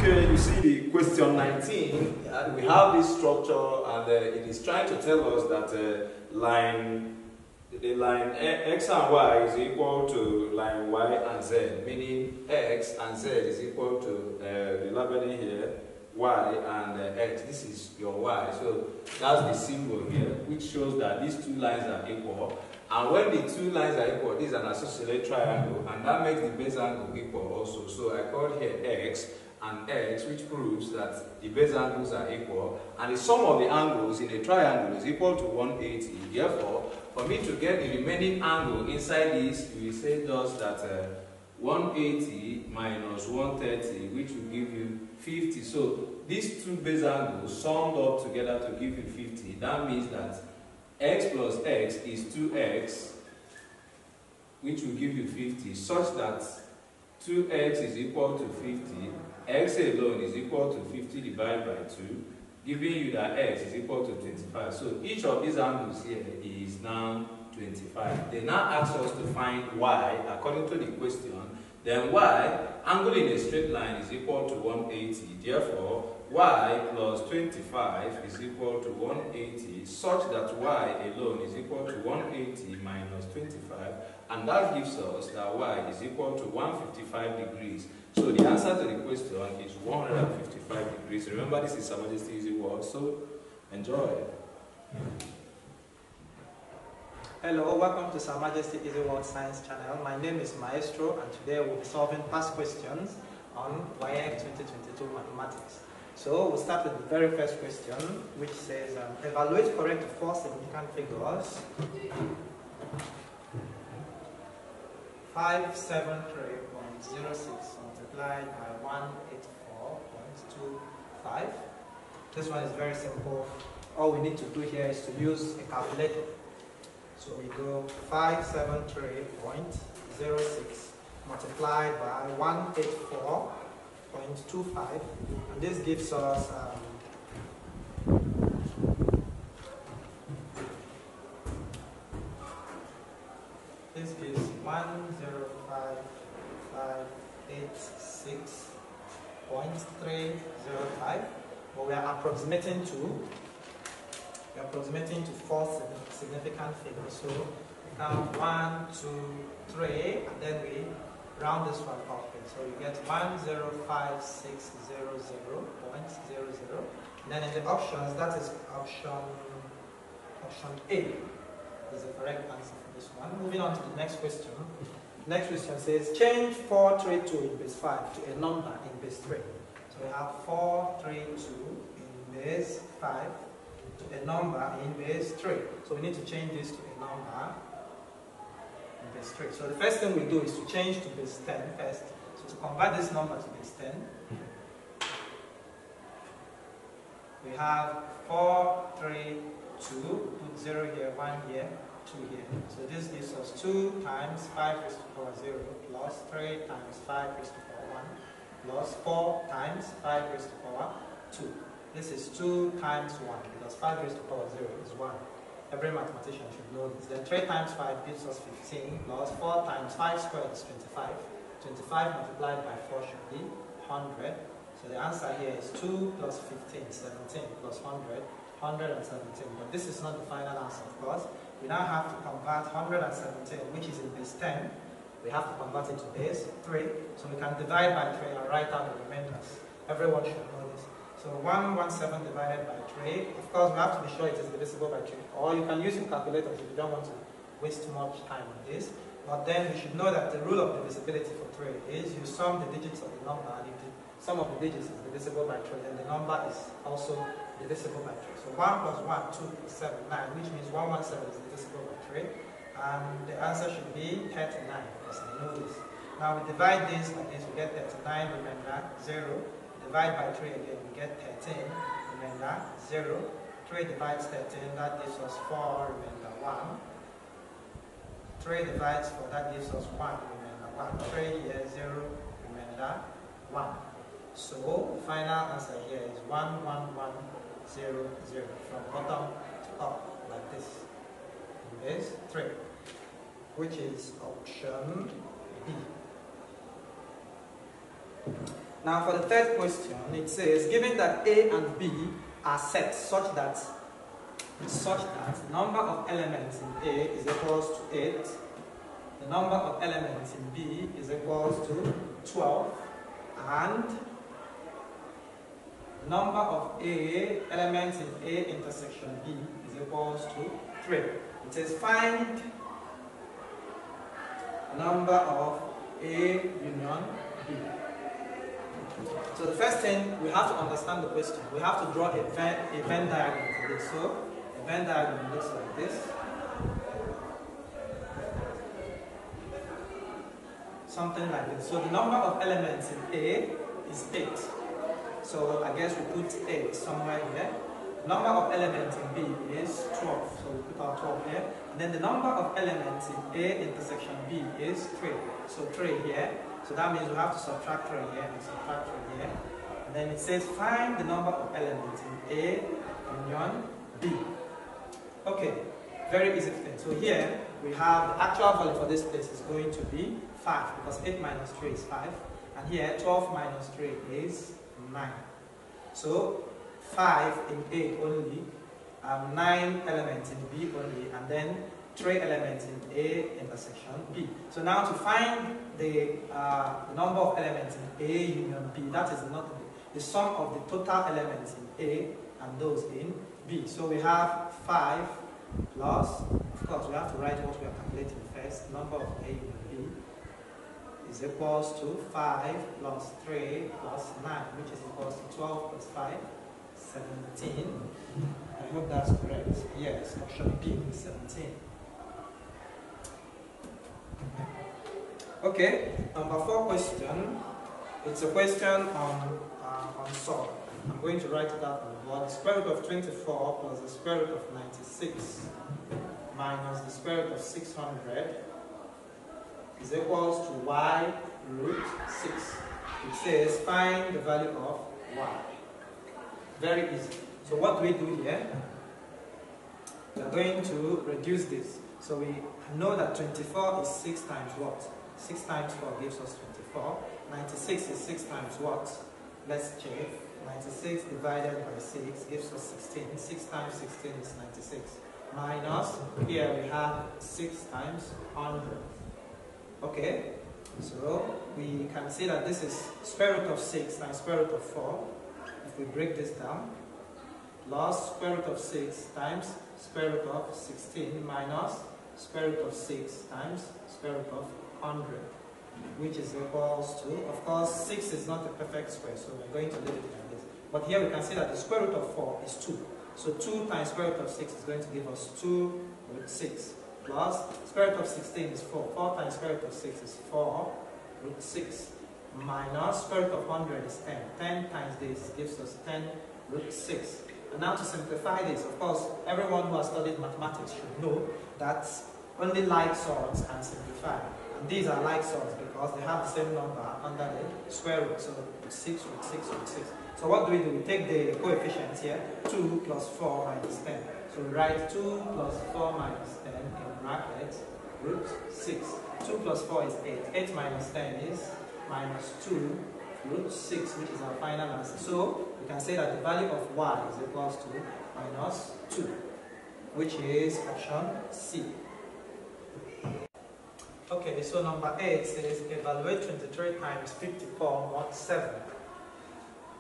Okay, you see the question 19, we have this structure and it is trying to tell us that the line x and y is equal to line y and z, meaning x and z is equal to the labeling here, y and x. This is your y, so that's the symbol here, which shows that these two lines are equal. And when the two lines are equal, this is an isosceles triangle, and that makes the base angle equal also. So I called here x and x, which proves that the base angles are equal, and the sum of the angles in a triangle is equal to 180. Therefore, for me to get the remaining angle inside this, we will say just that 180 minus 130, which will give you 50. So these two base angles summed up together to give you 50. That means that x plus x is 2x, which will give you 50, such that 2x is equal to 50. X alone is equal to 50 divided by 2, giving you that x is equal to 25. So each of these angles here is now 25. They now ask us to find y according to the question. Then y, angle in a straight line, is equal to 180. Therefore, y plus 25 is equal to 180, such that y alone is equal to 180 minus 25, and that gives us that y is equal to 155 degrees. So the answer to the question is 155 degrees. Remember, this is Her Majesty Easy Word, so enjoy. Hello, welcome to Her Majesty Easy Word Science channel. My name is Maestro, and today we'll be solving past questions on WAEC 2022 mathematics. So we'll start with the very first question, which says, evaluate correct four significant figures. 573.06 multiplied by 184.25. This one is very simple. All we need to do here is to use a calculator. So we go 573.06 multiplied by 184.25, and this gives us this gives 105,586.305, but we are approximating to four significant figures. So we count 1, 2, 3, and then we round this one up. So you get 105,600.00. And then in the options, that is option A is the correct answer for this one. Moving on to the next question. Next question says, change 432 in base 5 to a number in base 3. So we have 432 in base 5 to a number in base 3. So we need to change this to a number in base 3. So the first thing we do is to change to base 10 first. So to convert this number to base 10, we have 432, put 0 here, 1 here, 2 here. So this gives us 2 times 5 raised to the power 0 plus 3 times 5 raised to the power 1 plus 4 times 5 raised to the power 2. This is 2 times 1 because 5 raised to the power 0 is 1. Every mathematician should know this. Then 3 times 5 gives us 15 plus 4 times 5 squared is 25. 25 multiplied by 4 should be 100. So the answer here is 2 plus 15, 17 plus 100, 117. But this is not the final answer, of course. We now have to convert 117, which is in base 10. We have to convert it to base 3. So we can divide by 3 and write out the remainders. Everyone should know this. So 117 divided by 3. Of course, we have to be sure it is divisible by 3. Or you can use your calculator if you don't want to waste too much time on this. But then we should know that the rule of divisibility for 3 is you sum the digits of the number, and if the sum of the digits is divisible by 3, then the number is also divisible by 3. So 1 plus 1, 2 plus 7, 9, which means 117 is divisible by 3. And the answer should be 39, because I know this. Now we divide this by this, we get 39, remainder 0. Divide by 3 again, we get 13, remainder 0. 3 divides 13, that gives us 4, remainder 1. 3 divides 4, that gives us 1, remainder 1. 3 here, 0, remainder 1. So the final answer here is 11100 from bottom to up, like this. Base 3, which is option B. Now for the third question, it says, given that A and B are set such that the number of elements in A is equals to 8, the number of elements in B is equals to 12, and the number of elements in A intersection B is equals to 3. It says find the number of A union B. So the first thing, we have to understand the question. We have to draw a Venn diagram for this. So a Venn diagram looks like this. Something like this. So the number of elements in A is 8. So I guess we put 8 somewhere here. The number of elements in B is 12. So we put our 12 here. And then the number of elements in A intersection B is 3. So 3 here. So that means we have to subtract 3 here and subtract 3 here. And then it says find the number of elements in A union B. Okay, very easy thing. So here we have the actual value for this place is going to be 5 because 8 minus 3 is 5. And here 12 minus 3 is 9. So 5 in A only, 9 elements in B only, and then 3 elements in A intersection B. So now to find the number of elements in A union B, that is not the sum of the total elements in A and those in B. So we have 5 plus, of course we have to write what we are calculating first, the number of A union B is equals to 5 plus 3 plus 9, which is equals to 12 plus 5, 17. I hope that's correct. Yes, option B is 17. Okay, number 4 question. It's a question on solve. I'm going to write it out on the board. The square root of 24 plus the square root of 96 minus the square root of 600 is equals to y root 6. It says find the value of y. Very easy. So what do we do here? We are going to reduce this. So we know that 24 is 6 times what? 6 times 4 gives us 24. 96 is 6 times what? Let's check. 96 divided by 6 gives us 16. 6 times 16 is 96. Minus, here we have 6 times 100. Okay, so we can see that this is square root of 6 times square root of 4. If we break this down, plus square root of 6 times square root of 16 minus square root of 6 times square root of 100, which is equals to, of course, 6 is not a perfect square, so we're going to leave it like this. But here we can see that the square root of 4 is 2. So 2 times square root of 6 is going to give us 2 root 6. Plus, square root of 16 is 4. 4 times square root of 6 is 4 root 6. Minus square root of 100 is 10. 10 times this gives us 10 root 6. And now to simplify this, of course, everyone who has studied mathematics should know that only like sorts can simplify. And these are like sorts because they have the same number under the square root. So root 6, root 6, root 6. So what do? We take the coefficients here, 2 plus 4 minus 10. So we write 2 plus 4 minus 10 in brackets, root 6. 2 plus 4 is 8. 8 minus 10 is minus 2 root 6, which is our final answer. So we can say that the value of y is equals to minus 2, which is option C. Okay, so number 8 says evaluate 23 times 54 mod 7.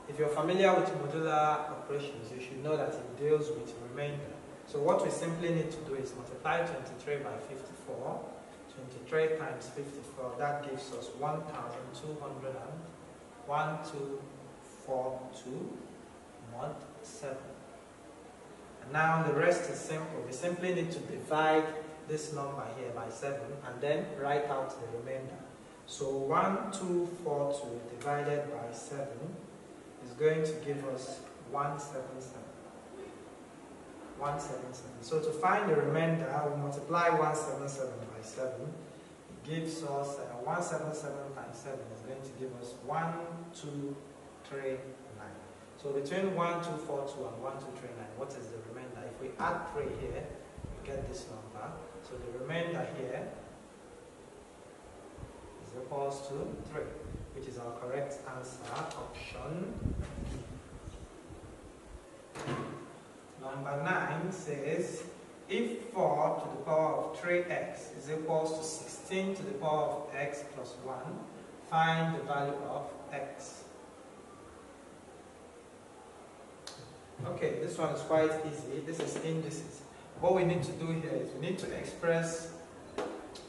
If you're familiar with modular operations, you should know that it deals with remainder. So what we simply need to do is multiply 23 by 54. 23 times 54, that gives us 1242 mod 7. And now the rest is simple. We simply need to divide this number here by 7 and then write out the remainder. So 1242 divided by 7 is going to give us 177. 177. So to find the remainder, we multiply 177 by 7. It gives us 177 times 7 is going to give us 1239. So between 1242 and 1239, what is the remainder? If we add 3 here, we get this number. So the remainder here is equals to 3, which is our correct answer, option B. Number 9 says, if 4 to the power of 3x is equals to 16 to the power of x plus 1, find the value of x. Okay, this one is quite easy. This is indices. What we need to do here is we need to express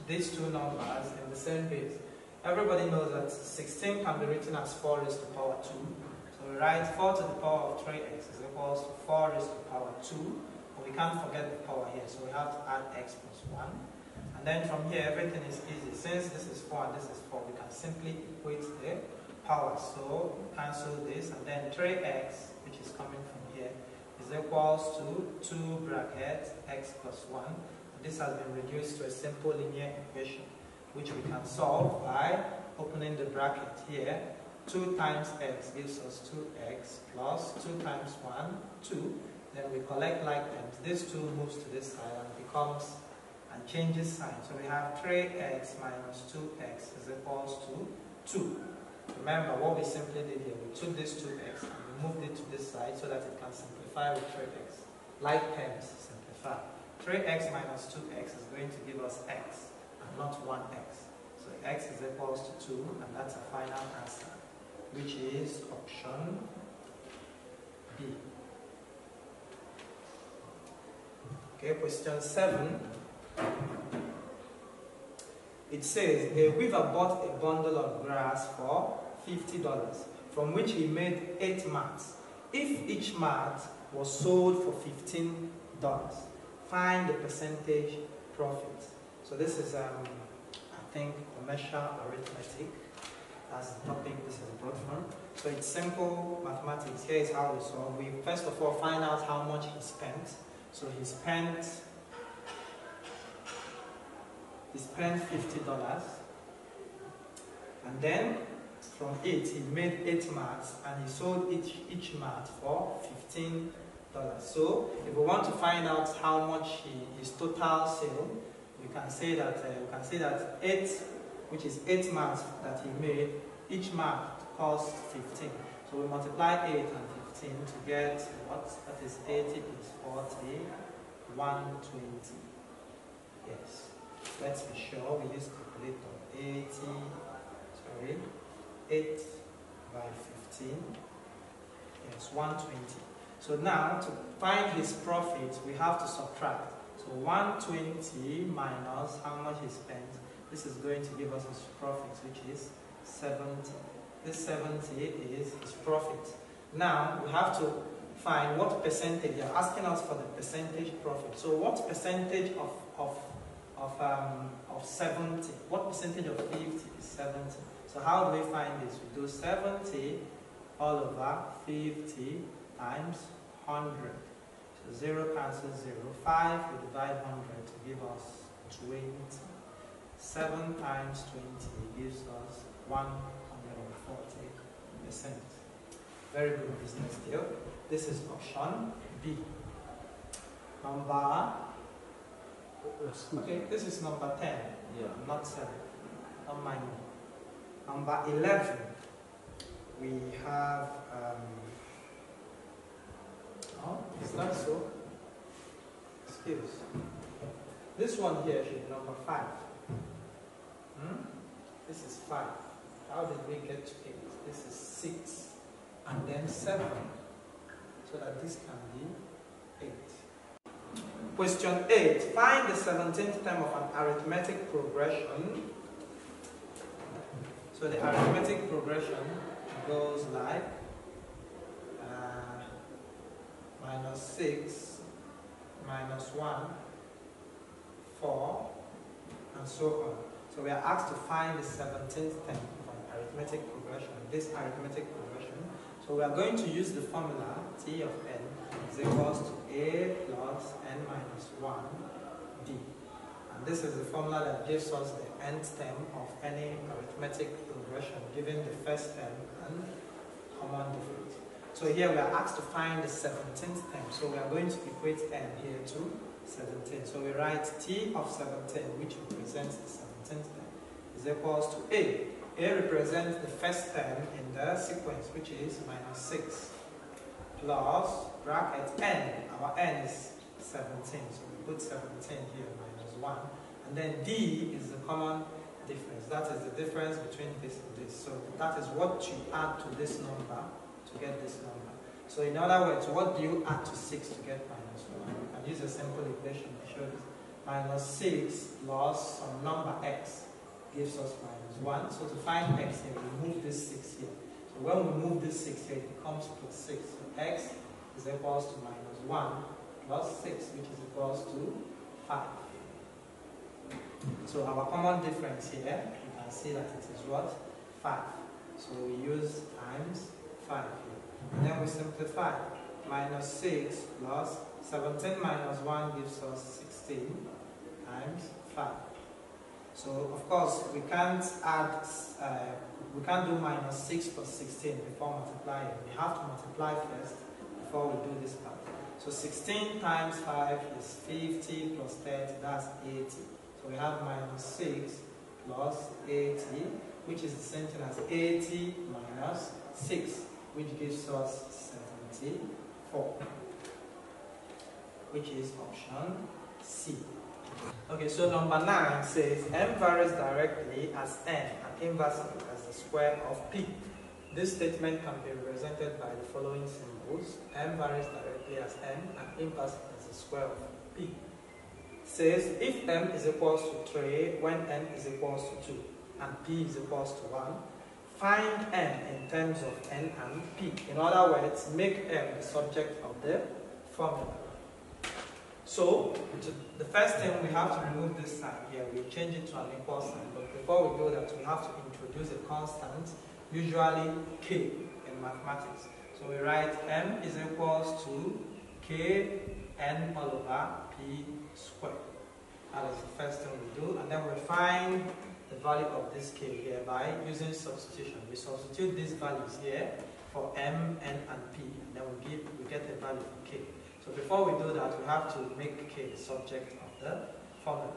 these two numbers in the same base. Everybody knows that 16 can be written as 4 raised to the power 2. So we write 4 to the power of 3x is equals to 4 raised to the power 2. But we can't forget the power here, so we have to add x plus 1. And then from here, everything is easy. Since this is 4 and this is 4, we can simply equate the power. So cancel this, and then 3x, which is coming from here, is equals to 2 bracket x plus 1. And this has been reduced to a simple linear equation, which we can solve by opening the bracket here. 2 times x gives us 2x plus 2 times 1, 2. Then we collect like terms. This 2 moves to this side and becomes and changes sign. So we have 3x minus 2x is equals to 2. Remember what we simply did here. We took this 2x and we moved it to this side so that it can simplify with 3x. Like terms simplify. 3x minus 2x is going to give us x and not 1x. So x is equals to 2, and that's a final answer, which is option B. Okay, question 7. It says a weaver bought a bundle of grass for $50, from which he made 8 mats. If each mat was sold for $15, find the percentage profit. So this is, I think, commercial arithmetic. That's the topic this is brought from. So it's simple mathematics. Here is how we solve. We first of all find out how much he spent. So he spent $50, and then from it he made 8 mats, and he sold each mat for $15. So if we want to find out how much his total sale, we can say that 8, which is 8 mats that he made, each mat cost 15. So we multiply 8 and 15 to get what? That is 80 plus 40, 120. Yes. Let's be sure we use calculator. 8 by 15. Yes, 120. So now to find his profit, we have to subtract. So 120 minus how much he spent. This is going to give us his profit, which is 70. This 70 is his profit. Now we have to find what percentage. They're asking us for the percentage profit. So what percentage of 70? What percentage of 50 is 70? So how do we find this? We do 70 all over 50 times 100. So 0 cancels 0. 5 we divide 100 to give us 20. 7 times 20 gives us 140%. Very good business deal. This is option B. Okay, this is number 10. Yeah. Not 7. Not mine. Number 11. We have. Oh, is that so? Excuse. This one here should be number 5. This is 5. How did we get to 8? This is 6. And then 7. So that this can be 8. Question 8. Find the 17th term of an arithmetic progression. So the arithmetic progression goes like minus 6, minus 1, 4, and so on. So we are asked to find the 17th term of an arithmetic progression, this arithmetic progression. So we are going to use the formula T of n is equals to a plus n minus 1 d. And this is the formula that gives us the nth term of any arithmetic progression, given the first term and common difference. So here we are asked to find the 17th term. So we are going to equate n here to 17. So we write T of 17, which represents the 17th term, is equals to a A represents the first term in the sequence, which is minus 6, plus bracket n. Our n is 17, so we put 17 here, minus 1. And then d is the common difference. That is the difference between this and this. So that is what you add to this number to get this number. So in other words, what do you add to 6 to get minus 1? You can use a simple equation to show this. Minus 6 plus some number x gives us minus 1. So to find x here, we move this 6 here. So when we move this 6 here, it becomes plus 6. So x is equals to minus 1 plus 6, which is equals to 5. So our common difference here, you can see that it is what? 5. So we use times 5 here. And then we simplify. Minus 6 plus 17 minus 1 gives us 16 times 5. So of course we can't add, we can't do minus 6 plus 16 before multiplying. We have to multiply first before we do this part. So 16 times 5 is 50 plus 30, that's 80. So we have minus 6 plus 80, which is the same thing as 80 minus 6, which gives us 74, which is option C. Okay, so number 9 says m varies directly as n and inversely as the square of p. This statement can be represented by the following symbols. M varies directly as n and inversely as the square of p. Says if m is equals to 3 when n is equals to 2 and p is equals to 1, find m in terms of n and p. In other words, make m the subject of the formula. So, the first thing we have to remove this sign here. We change it to an equal sign. But before we do that, we have to introduce a constant, usually k in mathematics. So we write m is equals to k n all over p squared. That is the first thing we do. And then we find the value of this k here by using substitution. We substitute these values here for m, n, and p, and then we get the value for k. So before we do that, we have to make k the subject of the formula.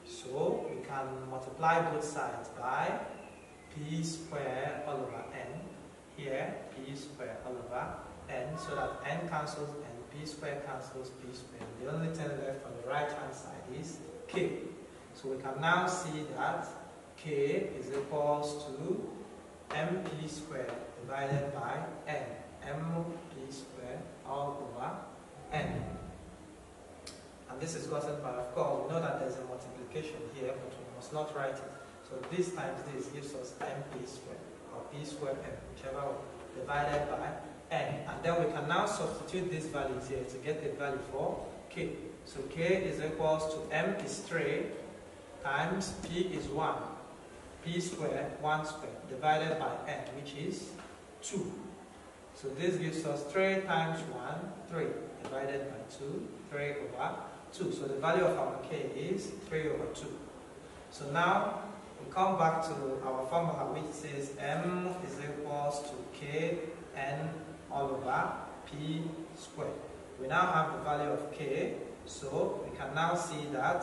So we can multiply both sides by p squared all over n. Here, p squared all over n, so that n cancels n, p squared cancels p squared. The only thing left on the right hand side is k. So we can now see that k is equals to mp squared divided by n. mp squared all over n. And this is gotten by, of course, we know that there's a multiplication here, but we must not write it. So this times this gives us mp squared, or p squared m, whichever one, divided by n. And then we can now substitute these values here to get the value for k. So k is equals to m is 3 times p is 1, p squared, 1 squared, divided by n, which is 2. So this gives us 3 times 1, 3, divided by 2, 3 over 2. So the value of our k is 3 over 2. So now we come back to our formula, which says m is equals to k n all over p squared. We now have the value of k, so we can now see that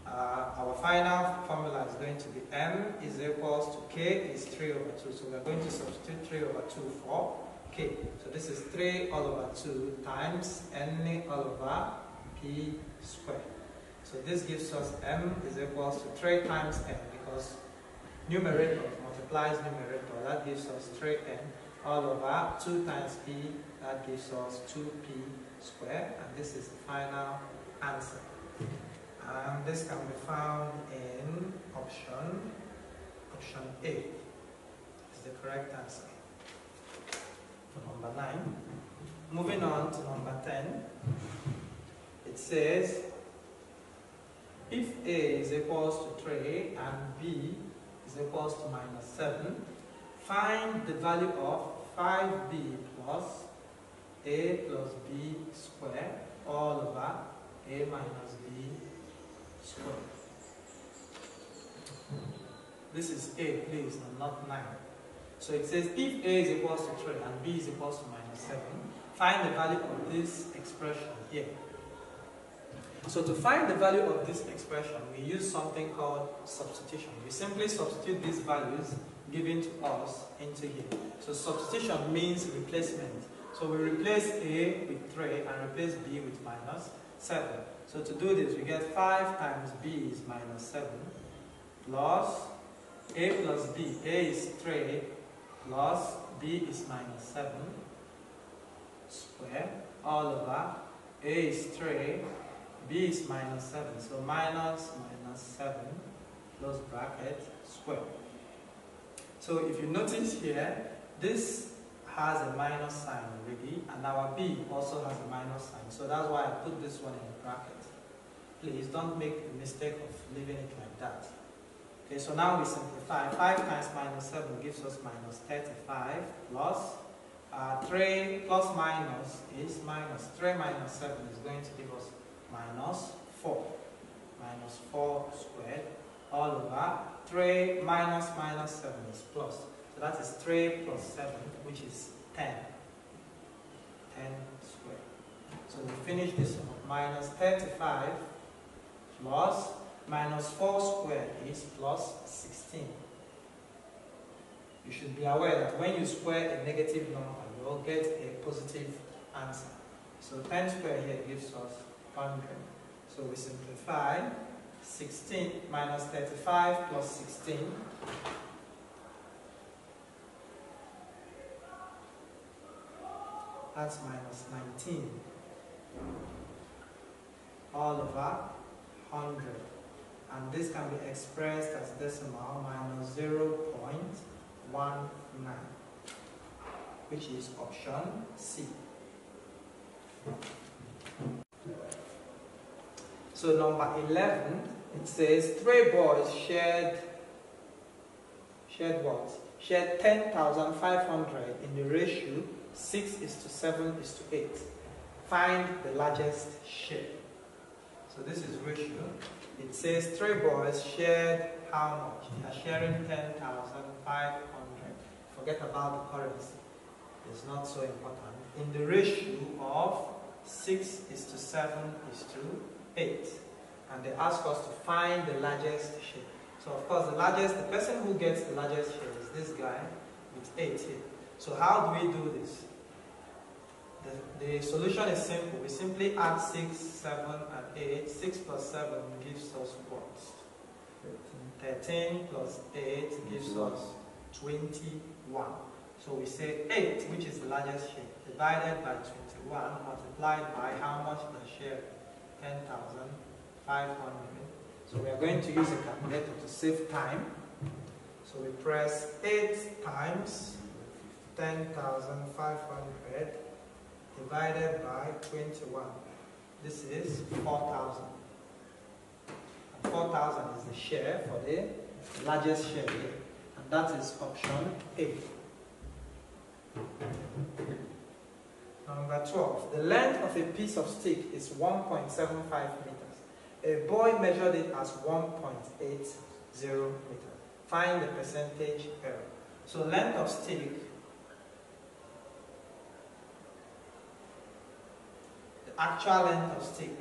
our final formula is going to be m is equals to k is 3 over 2. So we're going to substitute 3 over 2 for k. So this is 3 all over 2 times n all over p squared. So this gives us m is equals to 3 times n, because numerator multiplies numerator. That gives us 3n all over 2 times p. That gives us 2p squared. And this is the final answer. And this can be found in option A. Is the correct answer for number 9. Moving on to number 10. It says if A is equals to 3 and B is equals to minus 7, find the value of 5b plus a plus b squared all over a minus b squared. This is A, please, and not 9. So it says if A is equals to 3 and B is equals to minus 7, find the value of this expression here. So to find the value of this expression, we use something called substitution. We simply substitute these values given to us into here. So substitution means replacement. So we replace A with 3 and replace B with minus 7. So to do this, we get 5 times B is minus 7 plus A plus B. A is 3 plus B is minus 7 square all over A is 3, B is minus 7. So minus 7 close bracket square. So if you notice here, this has a minus sign already, and our B also has a minus sign. So that's why I put this one in the bracket. Please don't make the mistake of leaving it like that. Okay, so now we simplify. 5 times minus 7 gives us minus 35 plus 3 plus minus is minus. 3 minus 7 is going to give us minus 4. Minus 4 squared all over 3 minus 7 is plus. So that is 3 plus 7, which is 10. 10 squared. So we finish this one. Minus 35 plus minus 4 squared is plus 16. You should be aware that when you square a negative number, you will get a positive answer. So 10 squared here gives us 100. So we simplify. 16 minus 35 plus 16 that's minus 19 all over 100, and this can be expressed as decimal minus 0.19, which is option C. So number 11, it says 3 boys shared what? Shared 10,500 in the ratio 6:7:8. Find the largest share. So this is ratio. It says 3 boys shared how much? They are sharing 10,500. Forget about the currency. It's not so important. In the ratio of 6:7:8. And they ask us to find the largest share. So of course the person who gets the largest share is this guy with 8 here. So how do we do this? The solution is simple. We simply add 6, 7, and 8. 6 plus 7 gives us what? 13 plus 8 gives us 21. So we say 8, which is the largest share, divided by 21, multiplied by how much the share? 10,500. So we are going to use a calculator to save time. So we press 8 times 10,500 divided by 21. This is 4,000. And 4,000 is the share for the largest share here. And that is option A. Number 12. The length of a piece of stick is 1.75 meters. A boy measured it as 1.80 meters. Find the percentage error. So length of stick, the actual length of stick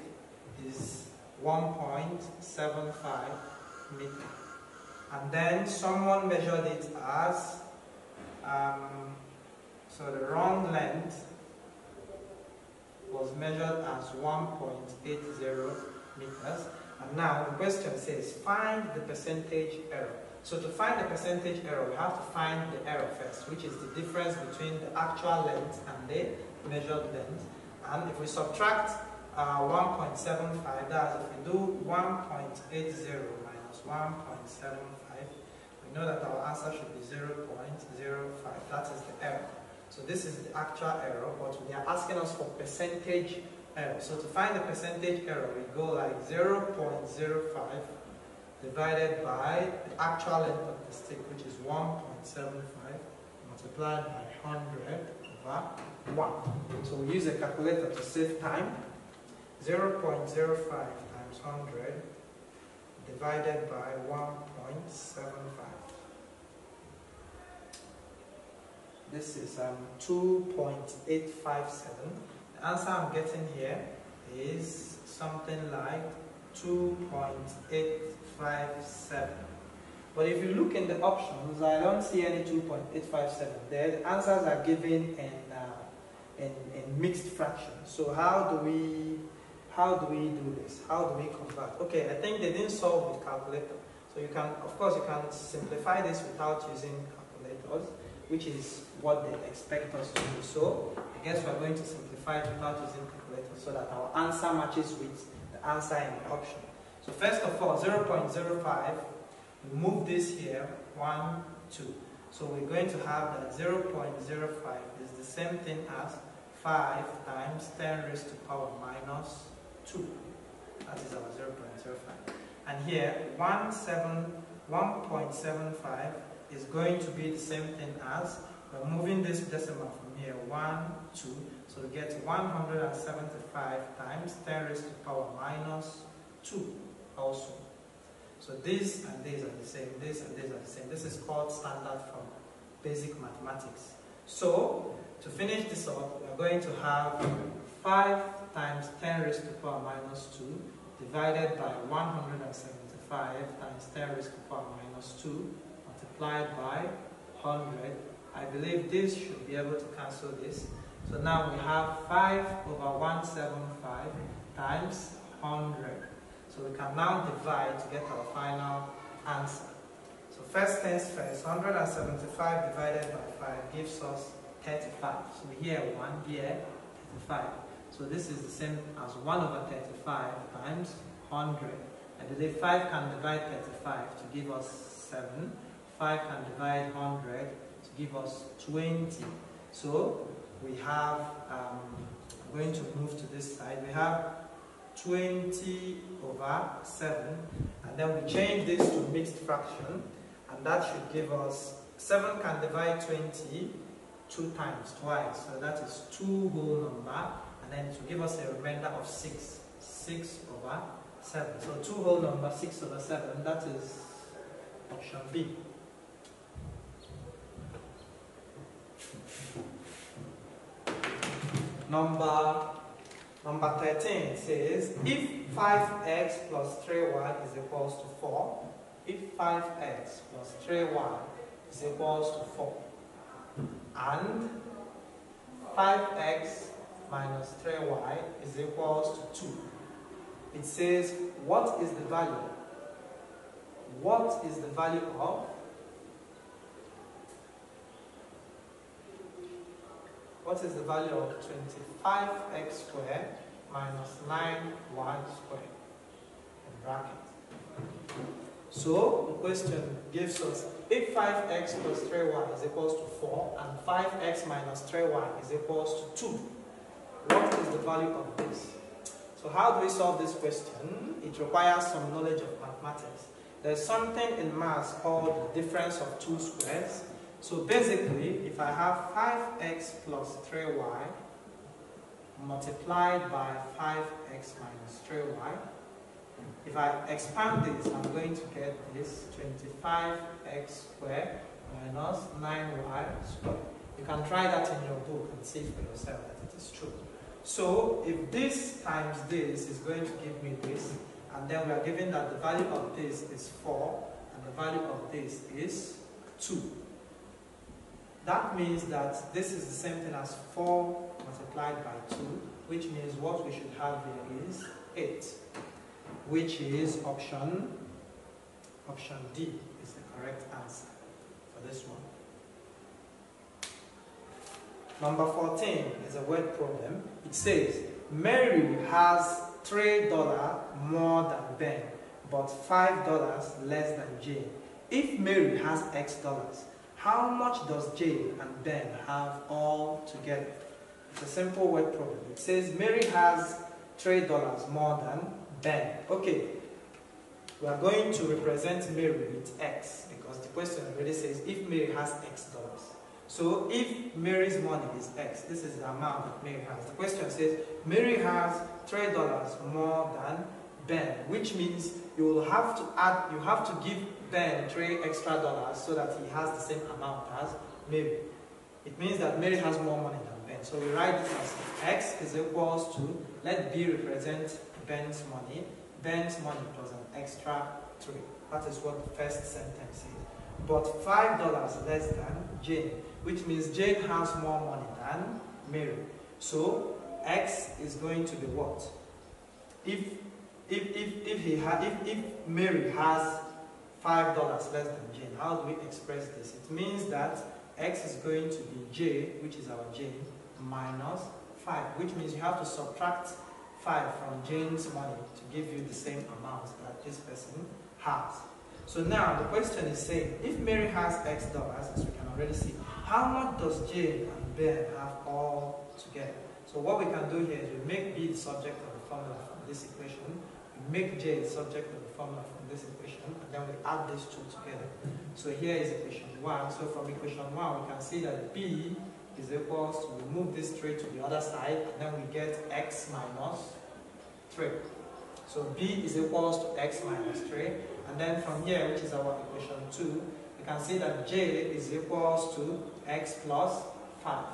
is 1.75 meters. And then someone measured it as, so the wrong length was measured as 1.80 meters. And now the question says, find the percentage error. So to find the percentage error, we have to find the error first, which is the difference between the actual length and the measured length. And if we subtract 1.75, that's if we do 1.80 minus 1.75, we know that our answer should be 0.05. That is the error. So this is the actual error, but we are asking us for percentage error. So to find the percentage error, we go like 0.05 divided by the actual length of the stick, which is 1.75, multiplied by 100 over 1. So we use a calculator to save time. 0.05 times 100 divided by 1.75. This is 2.857. The answer I'm getting here is something like 2.857. But if you look in the options, I don't see any 2.857 there. The answers are given in mixed fractions. So how do we do this? How do we convert? Okay, I think they didn't solve with calculator. So you can, of course, you can simplify this without using calculators, which is what they expect us to do. So I guess we're going to simplify it without using calculators so that our answer matches with the answer in the option. So first of all, 0.05, we move this here, 1, 2. So we're going to have that 0.05 is the same thing as 5 times 10 raised to power minus 2. That is our 0.05. And here, 1.75 is going to be the same thing as, we're moving this decimal from here, 1, 2. So we get 175 times 10 raised to power minus 2 also. So these and these are the same, this and these are the same. This is called standard from basic mathematics. So, to finish this up, we are going to have 5 times 10 raised to power minus 2 divided by 175 times 10 raised to power minus 2 multiplied by 100. I believe this should be able to cancel this. So now we have 5 over 175 times 100. So we can now divide to get our final answer. So first things first, 175 divided by 5 gives us 35. So here 1, here 35. So this is the same as 1 over 35 times 100. I believe 5 can divide 35 to give us 7. 5 can divide 100 to give us 20. So we have, I'm going to move to this side, we have 20 over 7, and then we change this to mixed fraction, and that should give us, 7 can divide 20 2 times, twice, so that is 2 whole number, and then it will give us a remainder of 6 over 7. So 2 whole number, 6 over 7, that is option B. Number 13 says, if 5x plus 3y is equals to 4, if 5x plus 3y is equals to 4, and 5x minus 3y is equals to 2, it says, what is the value? What is the value of? What is the value of 25x squared minus 9y squared? In bracket. So the question gives us, if 5x plus 3y is equals to 4 and 5x minus 3y is equals to 2, what is the value of this? So how do we solve this question? It requires some knowledge of mathematics. There's something in maths called the difference of two squares. So basically, if I have 5x plus 3y multiplied by 5x minus 3y, if I expand this, I'm going to get this 25x squared minus 9y squared. You can try that in your book and see for yourself that it is true. So if this times this is going to give me this, and then we are given that the value of this is 4 and the value of this is 2. That means that this is the same thing as 4 multiplied by 2, which means what we should have here is 8, which is option D is the correct answer for this one. Number 14 is a word problem. It says, Mary has $3 more than Ben, but $5 less than Jane. If Mary has X dollars, how much does Jane and Ben have all together? It's a simple word problem. It says Mary has $3 more than Ben. Okay, we are going to represent Mary with X because the question already says if Mary has X dollars. So if Mary's money is X, this is the amount that Mary has. The question says Mary has $3 more than Ben, which means you will have to add, you have to give Ben $3 extra so that he has the same amount as Mary. It means that Mary has more money than Ben. So we write this as X is equals to, let B represent Ben's money. Ben's money plus an extra 3. That is what the first sentence says. But $5 less than Jane, which means Jane has more money than Mary. So X is going to be what? If Mary has $5 less than Jane, how do we express this? It means that X is going to be J, which is our Jane, minus 5, which means you have to subtract 5 from Jane's money to give you the same amount that this person has. So now the question is saying, if Mary has X dollars, as we can already see, how much does Jane and Ben have all together? So what we can do here is we make B the subject of the formula from this equation, we make J the subject of the formula from this equation, and then we add these two together. So here is equation 1. So from equation 1, we can see that B is equals to, we move this 3 to the other side, and then we get X minus 3. So B is equals to X minus 3. And then from here, which is our equation 2, we can see that J is equals to X plus 5.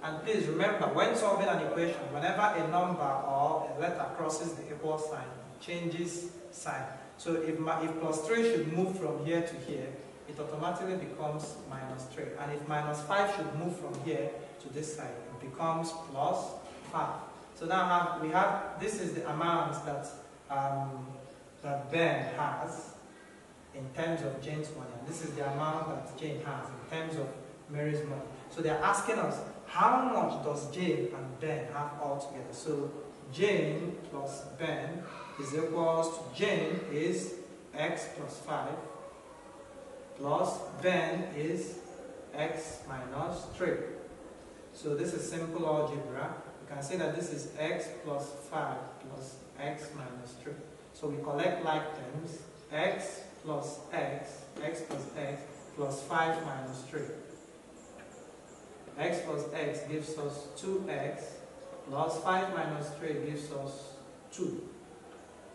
And please remember, when solving an equation, whenever a number or a letter crosses the equal sign, it changes sign. So if plus 3 should move from here to here, it automatically becomes minus 3. And if minus 5 should move from here to this side, it becomes plus 5. So now this is the amount that that Ben has in terms of Jane's money, and this is the amount that Jane has in terms of Mary's money. So they're asking us, how much does Jane and Ben have all together? So Jane plus Ben is equals to, Jane is X plus 5 plus Ben is X minus 3. So this is simple algebra. You can say that this is X plus 5 plus X minus 3. So we collect like terms, X plus X, X plus X, plus 5 minus 3. X plus X gives us 2X, plus 5 minus 3 gives us 2.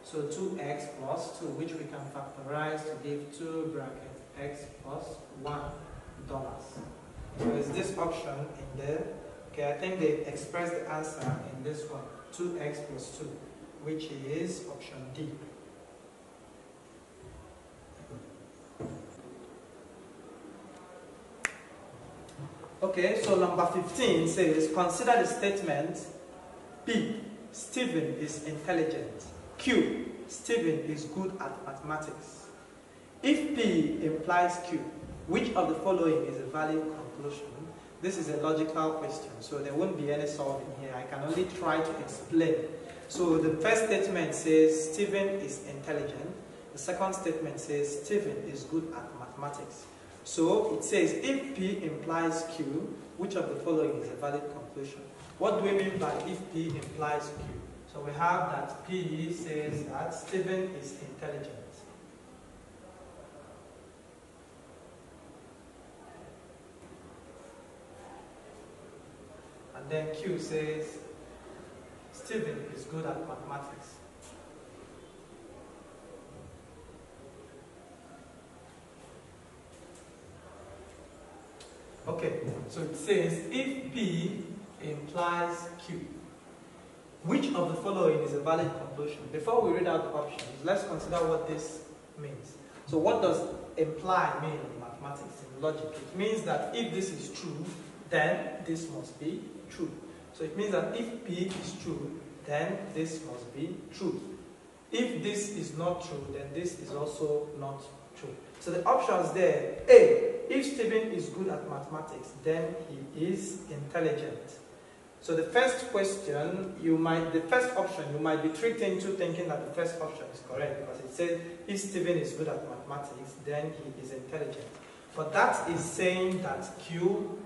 So 2X plus 2, which we can factorize to give 2 bracket X plus $1. So is this option in there? Okay, I think they expressed the answer in this one, 2X plus 2, which is option D. Okay, so number 15 says, consider the statement P, Stephen is intelligent. Q, Stephen is good at mathematics. If P implies Q, which of the following is a valid conclusion? This is a logical question, so there won't be any solving here. I can only try to explain. So the first statement says Stephen is intelligent. The second statement says Stephen is good at mathematics. So it says if P implies Q, which of the following is a valid conclusion? What do we mean by if P implies Q? So we have that P says that Stephen is intelligent. And then Q says Stephen is good at mathematics. Okay, so it says if P implies Q, which of the following is a valid conclusion? Before we read out the options, let's consider what this means. So what does imply mean in mathematics, in logic? It means that if this is true, then this must be true. So it means that if P is true, then this must be true. If this is not true, then this is also not true. So the options there, A, if Stephen is good at mathematics, then he is intelligent. So the first question, the first option, you might be tricked into thinking that the first option is correct because it says if Stephen is good at mathematics, then he is intelligent. But that is saying that Q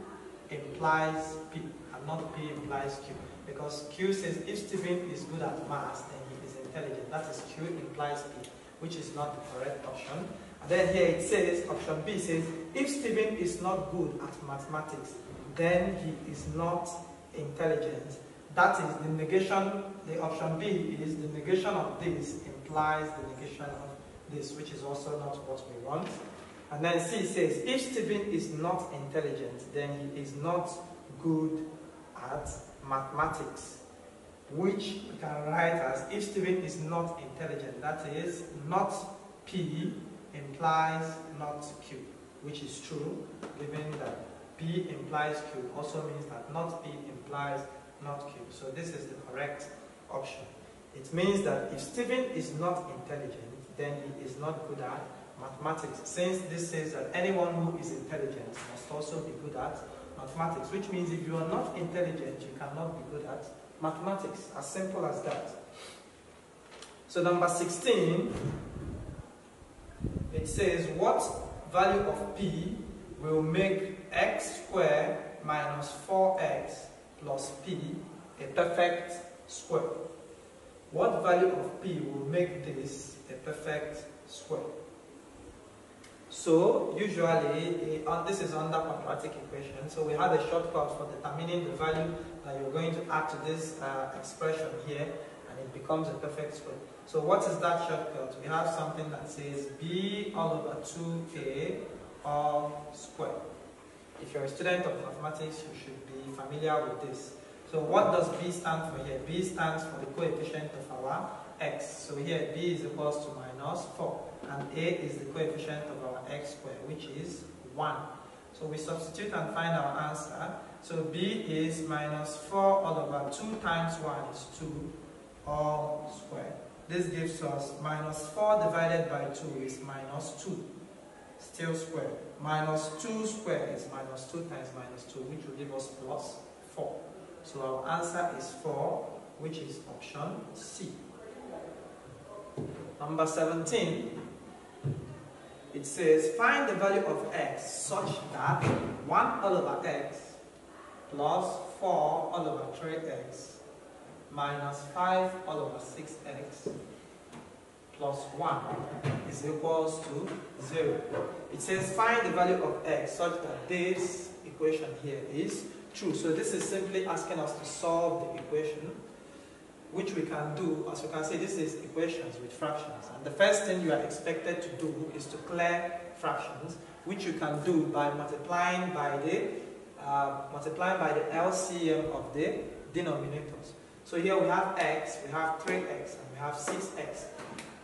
implies P and not P implies Q. Because Q says if Stephen is good at maths, then he is intelligent. That is Q implies P, which is not the correct option. And then here it says, option B says, if Stephen is not good at mathematics, then he is not intelligent. That is the negation, the option B is the negation of this implies the negation of this, which is also not what we want. And then C says, if Stephen is not intelligent, then he is not good at mathematics, which we can write as if Stephen is not intelligent. That is, not P implies not Q, which is true, given that P implies Q also means that not P implies not Q. So this is the correct option. It means that if Stephen is not intelligent, then he is not good at mathematics, since this says that anyone who is intelligent must also be good at mathematics, which means if you are not intelligent, you cannot be good at mathematics. As simple as that. So number 16, it says what value of P will make x squared minus 4x plus P a perfect square? What value of P will make this a perfect square? So usually, this is under quadratic equation. So we have a shortcut for determining the value that you're going to add to this expression here, and it becomes a perfect square. So what is that shortcut? We have something that says b all over 2a all squared. If you're a student of mathematics, you should be familiar with this. So what does b stand for here? B stands for the coefficient of our x. So here b is equals to minus 4. And a is the coefficient of our x squared, which is 1. So we substitute and find our answer. So b is minus 4 all over 2 times 1 is 2 all squared. This gives us minus 4 divided by 2 is minus 2, still squared. Minus 2 squared is minus 2 times minus 2, which will give us plus 4. So our answer is 4, which is option C. Number 17. It says, find the value of x such that 1 all over x plus 4 all over 3x minus 5 all over 6x plus 1 is equals to 0. It says, find the value of x such that this equation here is true. So this is simply asking us to solve the equation, which we can do. As you can see, this is equations with fractions. And the first thing you are expected to do is to clear fractions, which you can do by multiplying by the LCM of the denominators. So here we have x, we have 3x, and we have 6x.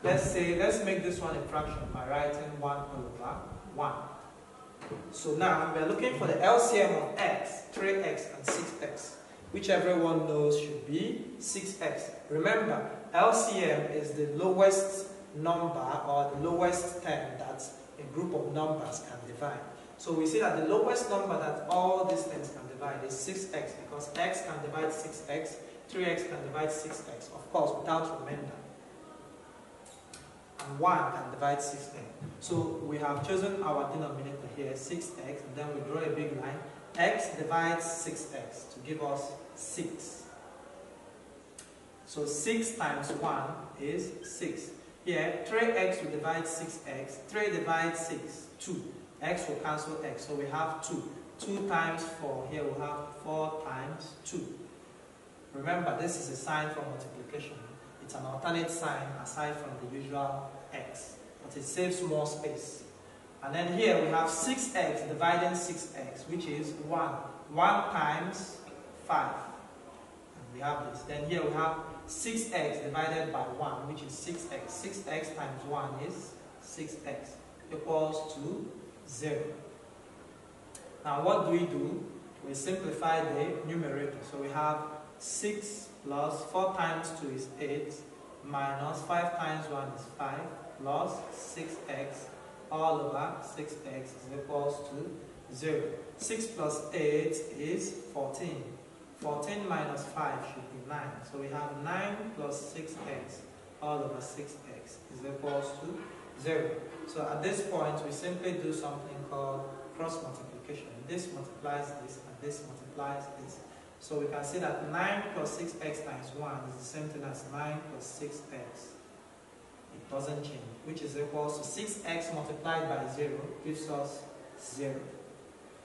Let's make this one a fraction by writing 1 over 1. So now we are looking for the LCM of x, 3x, and 6x. Which everyone knows should be 6x. Remember, LCM is the lowest number or the lowest term that a group of numbers can divide. So we see that the lowest number that all these things can divide is 6x, because x can divide 6x, 3x can divide 6x, of course without remainder. And 1 can divide 6x. So we have chosen our denominator here, 6x, and then we draw a big line. X divides 6x to give us 6. So 6 times 1 is 6. Here, 3x will divide 6x. 3 divides 6, 2. X will cancel x, so we have 2. 2 times 4, here we have 4 times 2. Remember, this is a sign for multiplication. It's an alternate sign aside from the usual x, but it saves more space. And then here we have 6x dividing 6x, which is 1. 1 times 5. And we have this. Then here we have 6x divided by 1, which is 6x. 6x times 1 is 6x, equals to 0. Now what do? We simplify the numerator. So we have 6 plus 4 times 2 is 8, minus 5 times 1 is 5, plus 6x all over 6x is equals to 0. 6 plus 8 is 14. 14 minus 5 should be 9. So we have 9 plus 6x all over 6x is equals to 0. So at this point, we simply do something called cross multiplication. This multiplies this, and this multiplies this. So we can see that 9 plus 6x times 1 is the same thing as 9 plus 6x. It doesn't change, which is equals to 6x multiplied by 0 gives us 0.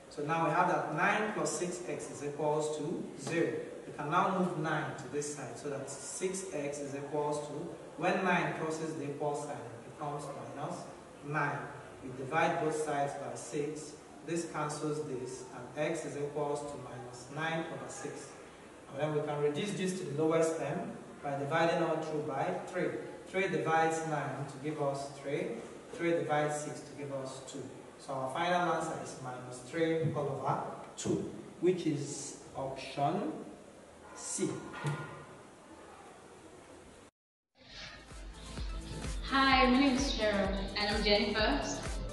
So now we have that 9 plus 6x is equals to 0. We can now move 9 to this side, so that 6x is equals to, when 9 crosses the equal sign, it becomes minus 9. We divide both sides by 6, this cancels this, and x is equals to minus 9 over 6. And then we can reduce this to the lowest term by dividing all through by 3. 3 divides 9 to give us 3. 3 divides 6 to give us 2. So our final answer is minus 3 all over 2, which is option C. Hi, my name is Cheryl. And I'm Jennifer.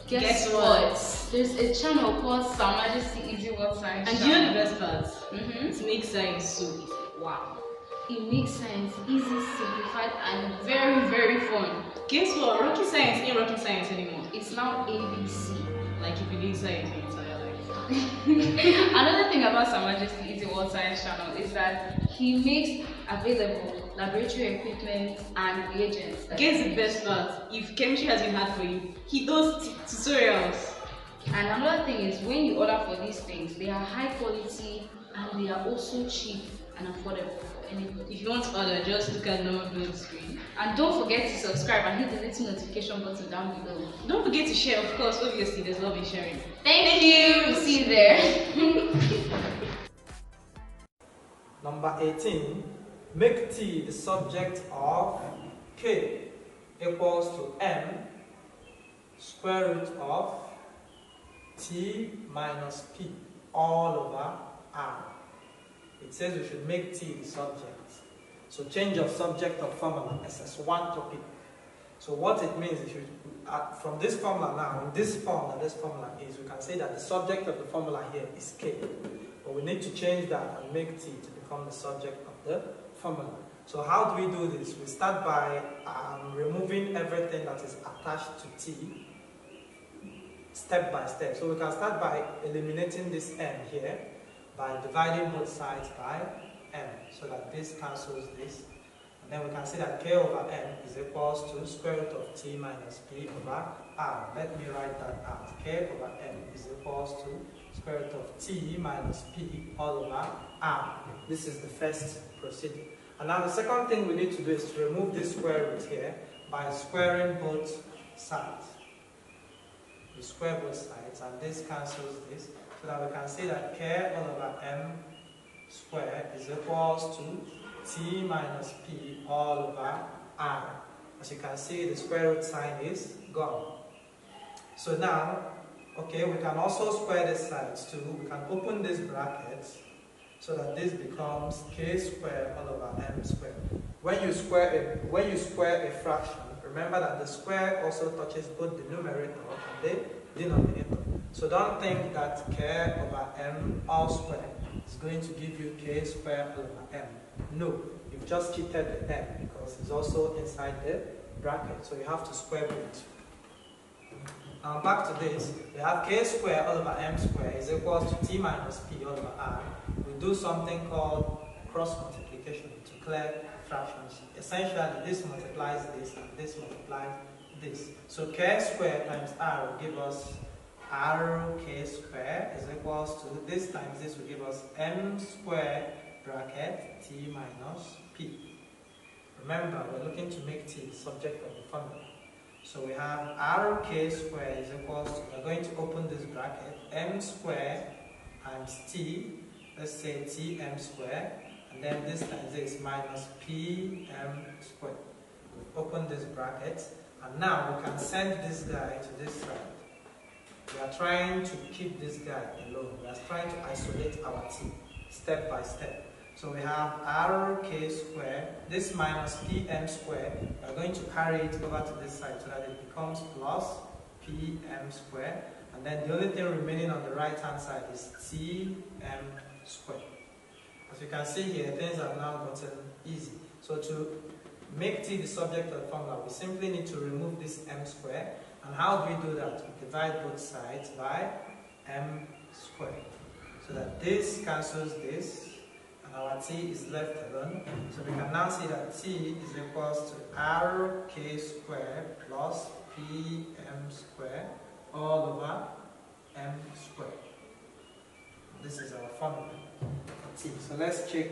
Guess what? There's a channel called Some Majesty Easy Word Science. And do you know the best part? It makes science so easy. Wow. It makes science easy, simplified, and very, very fun. Guess what? Rocket science ain't rocket science anymore. It's now ABC. Like if you did science your entire life. Another thing about Some Majesty Easy Word Science channel is that he makes available laboratory equipment and reagents. Guess the best part? If chemistry has been hard for you, he does tutorials. And another thing is, when you order for these things, they are high quality and they are also cheap and affordable for anybody. If you want to order, just look at the number below the screen. And don't forget to subscribe and hit the little notification button down below. Don't forget to share, of course, obviously there's love in sharing. Thank you! We'll see you there. Number 18, make t the subject of k equals to m square root of t minus p all over r. It says we should make t the subject. So change of subject of formula, SS1 topic. So what it means is, from this formula now, in this form that this formula is, we can say that the subject of the formula here is k. But we need to change that and make t to become the subject of the formula. So how do we do this? We start by removing everything that is attached to t, step by step. So we can start by eliminating this m here by dividing both sides by m, so that this cancels this. And then we can see that k over m is equals to square root of t minus p over r. Let me write that out. K over m is equals to square root of t minus p all over r. This is the first procedure. And now the second thing we need to do is to remove this square root here by squaring both sides. We square both sides and this cancels this, so that we can see that k all over m squared is equals to t minus p all over r. As you can see, the square root sign is gone. So now, okay, we can also square the sides too. We can open this bracket so that this becomes k squared all over m squared. When you square a fraction, remember that the square also touches both the numerator and the denominator. So don't think that k over m all squared is going to give you k squared all over m. No, you've just cheated the m because it's also inside the bracket. So you have to square both. Now back to this, we have k squared all over m squared is equals to t minus p all over r. We do something called cross multiplication to clear fractions. Essentially, this multiplies this and this multiplies this. So k squared times r will give us r k squared is equals to this times this will give us m squared bracket t minus p. Remember, we're looking to make t the subject of the formula. So we have r k squared is equals to, we're going to open this bracket, m squared times t, let's say t m squared, and then this times this minus p m squared. We've opened this bracket, and now we can send this guy to this side. We are trying to keep this guy alone. We are trying to isolate our t step by step. So we have r k squared, this minus pm squared, we are going to carry it over to this side so that it becomes plus pm squared, and then the only thing remaining on the right hand side is tm squared. As you can see here, things have now gotten easy. So to make t the subject of the formula, we simply need to remove this m squared. And how do we do that? We divide both sides by m squared, so that this cancels this, our t is left alone. So we can now see that t is equals to r k squared plus pm squared all over m squared. This is our formula for t. So let's check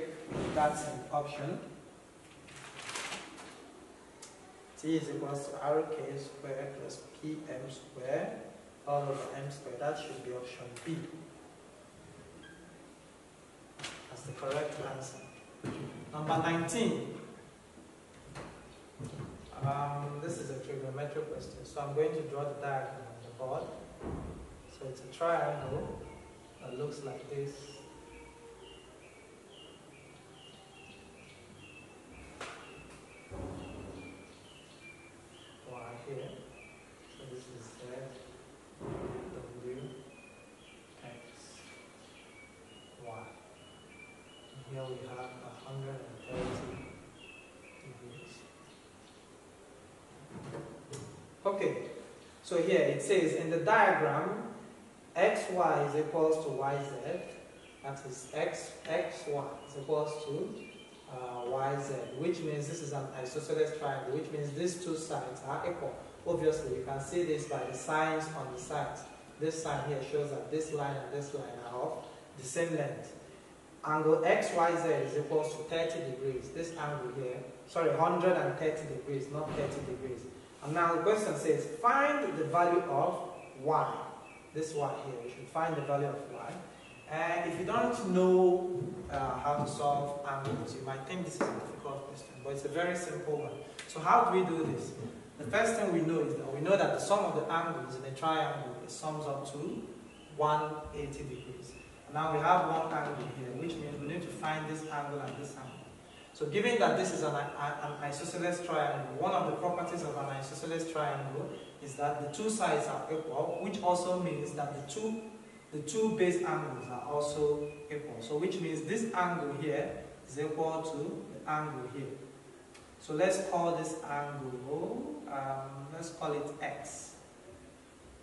that's an option. T is equals to r k squared plus pm squared all over m squared. That should be option B as the correct answer. Number 19. This is a trigonometric question, so I'm going to draw the diagram on the board. So it's a triangle that looks like this. Here. So this is Z, W, X, Y. And here we have 130 degrees. Okay, so here it says in the diagram, XY is equals to YZ. That is XY is equals to YZ, which means this is an isosceles triangle, which means these two sides are equal. Obviously, you can see this by the signs on the sides. This sign here shows that this line and this line are of the same length. Angle XYZ is equals to 30 degrees. This angle here, sorry, 130 degrees, not 30 degrees. And now the question says, find the value of Y. This Y here, we should find the value of Y. And if you don't know how to solve angles, you might think this is a difficult question, but it's a very simple one. So how do we do this? The first thing we know is that we know that the sum of the angles in a triangle sums up to 180 degrees. And now we have one angle here, which means we need to find this angle and this angle. So given that this is an isosceles triangle, one of the properties of an isosceles triangle is that the two sides are equal, which also means that the two base angles are also equal. So which means this angle here is equal to the angle here. So let's call this angle, let's call it X.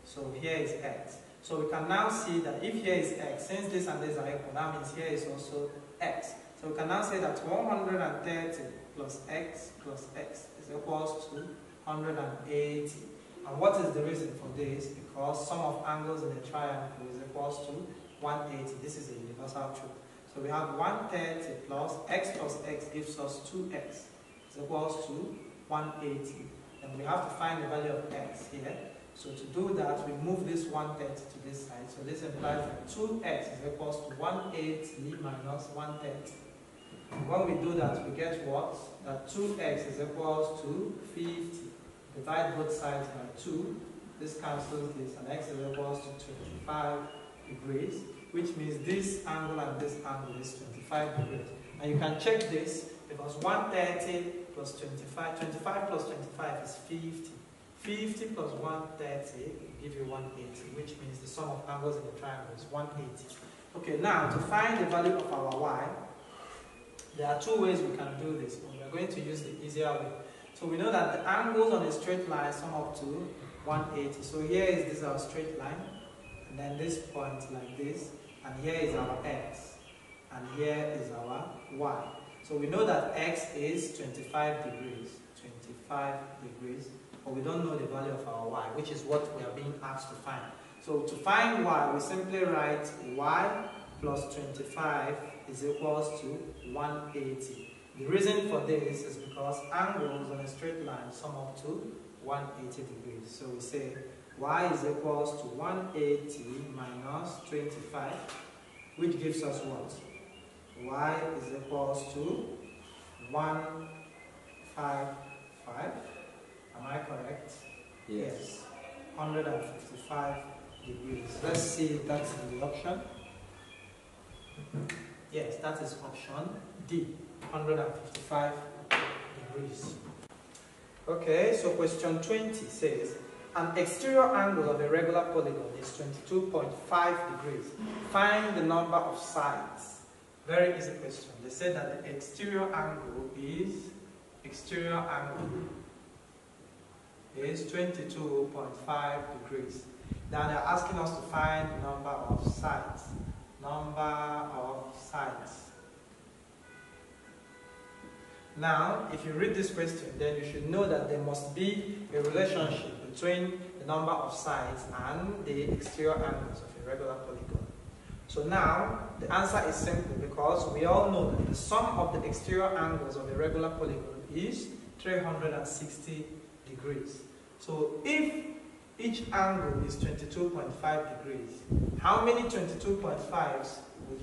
So here is X. So we can now see that if here is X, since this and this are equal, that means here is also X. So we can now say that 130 plus X is equals to 180. And what is the reason for this? Because sum of angles in a triangle is equals to 180. This is a universal truth. So we have 130 plus X gives us 2X. Is equals to 180. And we have to find the value of X here. So to do that, we move this 130 to this side. So this implies that 2X is equals to 180 minus 130. And when we do that, we get what? That 2X is equals to 50. Divide both sides by 2, this cancels this, and X is equals to 25 degrees, which means this angle and this angle is 25 degrees. And you can check this because 130 plus 25, 25 plus 25 is 50. 50 plus 130 will give you 180, which means the sum of angles in the triangle is 180. Okay, now to find the value of our Y, there are two ways we can do this, but we are going to use the easier way. So we know that the angles on a straight line sum up to 180. So here is our straight line, and then this point like this, and here is our X, and here is our Y. So we know that X is 25 degrees, but we don't know the value of our Y, which is what we are being asked to find. So to find Y, we simply write Y plus 25 is equals to 180. The reason for this is because angles on a straight line sum up to 180 degrees. So we say Y is equals to 180 minus 25, which gives us what? Y is equals to 155. Am I correct? Yes. 155 degrees. Let's see if that's in the option. Yes, that is option D. 155 degrees. Okay, so question 20 says, an exterior angle of a regular polygon is 22.5 degrees. Find the number of sides. Very easy question. They said that the exterior angle is 22.5 degrees. Now they're asking us to find the number of sides. Now, if you read this question, then you should know that there must be a relationship between the number of sides and the exterior angles of a regular polygon. So now, the answer is simple because we all know that the sum of the exterior angles of a regular polygon is 360 degrees. So if Each angle is 22.5 degrees. How many 22.5s will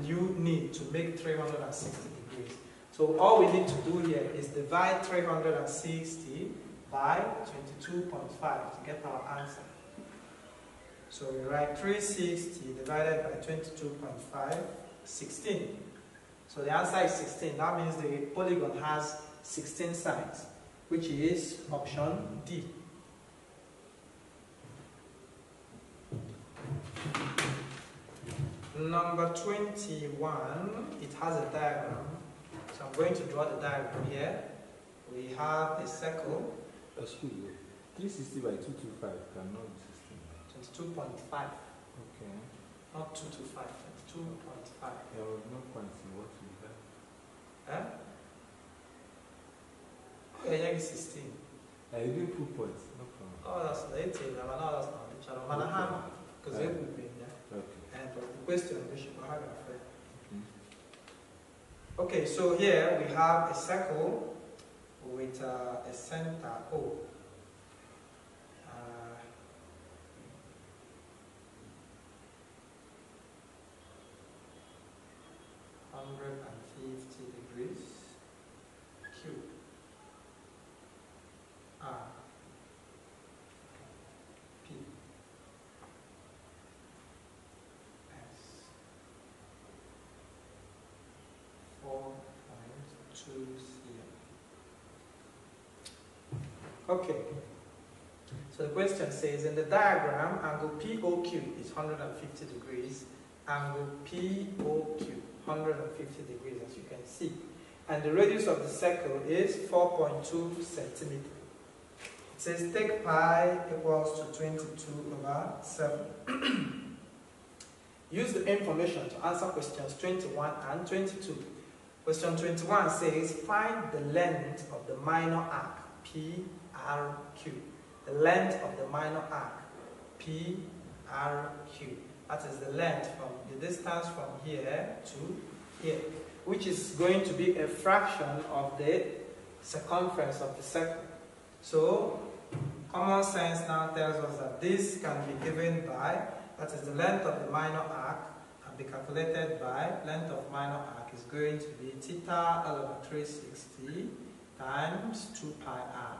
you need to make 360 degrees? So all we need to do here is divide 360 by 22.5 to get our answer. So we write 360 divided by 22.5, 16. So the answer is 16. That means the polygon has 16 sides, which is option D. Number 21, it has a diagram. So I'm going to draw the diagram here. We have a circle. Excuse me. 360 by 225 cannot be 16. 22.5. Okay. Not 225, 22.5. There was no point in what we have. Eh? Oh, yeah, 16. I didn't put points. No problem. Oh, that's the 18. I'm not the channel. Because it will be there. Okay. And the question we should have a friend. Okay, so here we have a circle with a center O. 150 degrees, Q, R, P, S, 4.2 cm. Okay, so the question says, in the diagram, angle POQ is 150 degrees, angle POQ 150 degrees, as you can see, and the radius of the circle is 4.2 centimeters. It says take pi equals to 22/7. Use the information to answer questions 21 and 22. Question 21 says find the length of the minor arc PRQ. The length of the minor arc PRQ. That is the length from the distance from here to here, which is going to be a fraction of the circumference of the circle. So, common sense now tells us that this can be given by, that is the length of the minor arc, can be calculated by, length of minor arc is going to be theta L over 360 times 2 pi r.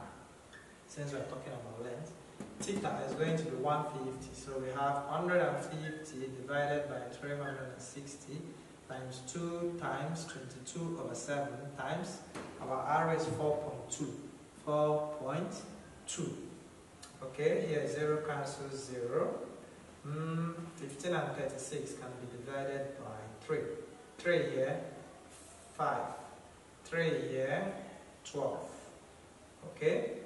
Since we're talking about length, theta is going to be 150, so we have 150 divided by 360 times 2 times 22/7 times our r is 4.2. 4.2. Okay, here 0 cancels 0. 15 and 36 can be divided by 3. 3 here, 5. 3 here, 12. Okay?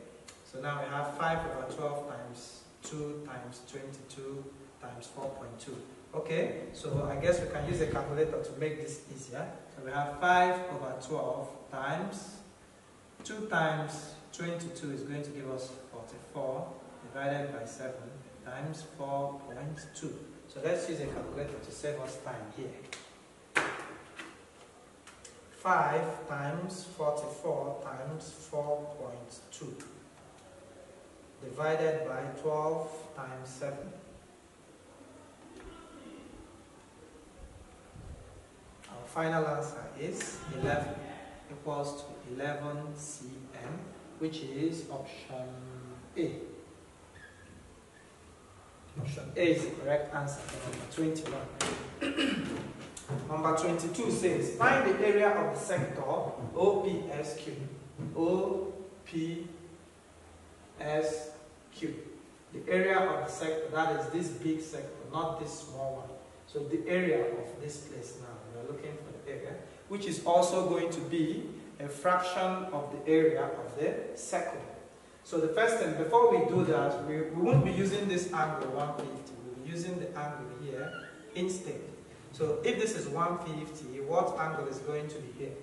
So now we have 5/12 times 2 times 22 times 4.2. Okay, so I guess we can use a calculator to make this easier. So we have 5/12 times 2 times 22 is going to give us 44 divided by 7 times 4.2. So let's use a calculator to save us time here. 5 times 44 times 4.2 divided by 12 times 7. Our final answer is 11 equals to 11 cm, which is option A. Option A is the correct answer for number 21. Number 22 says, find the area of the sector OPSQ. OPSQ. The area of the sector, that is this big sector, not this small one. So the area of this place now, we are looking for the area, which is also going to be a fraction of the area of the circle. So the first thing, before we do that, we won't be using this angle 150. We'll be using the angle here instead. So if this is 150, what angle is going to be here?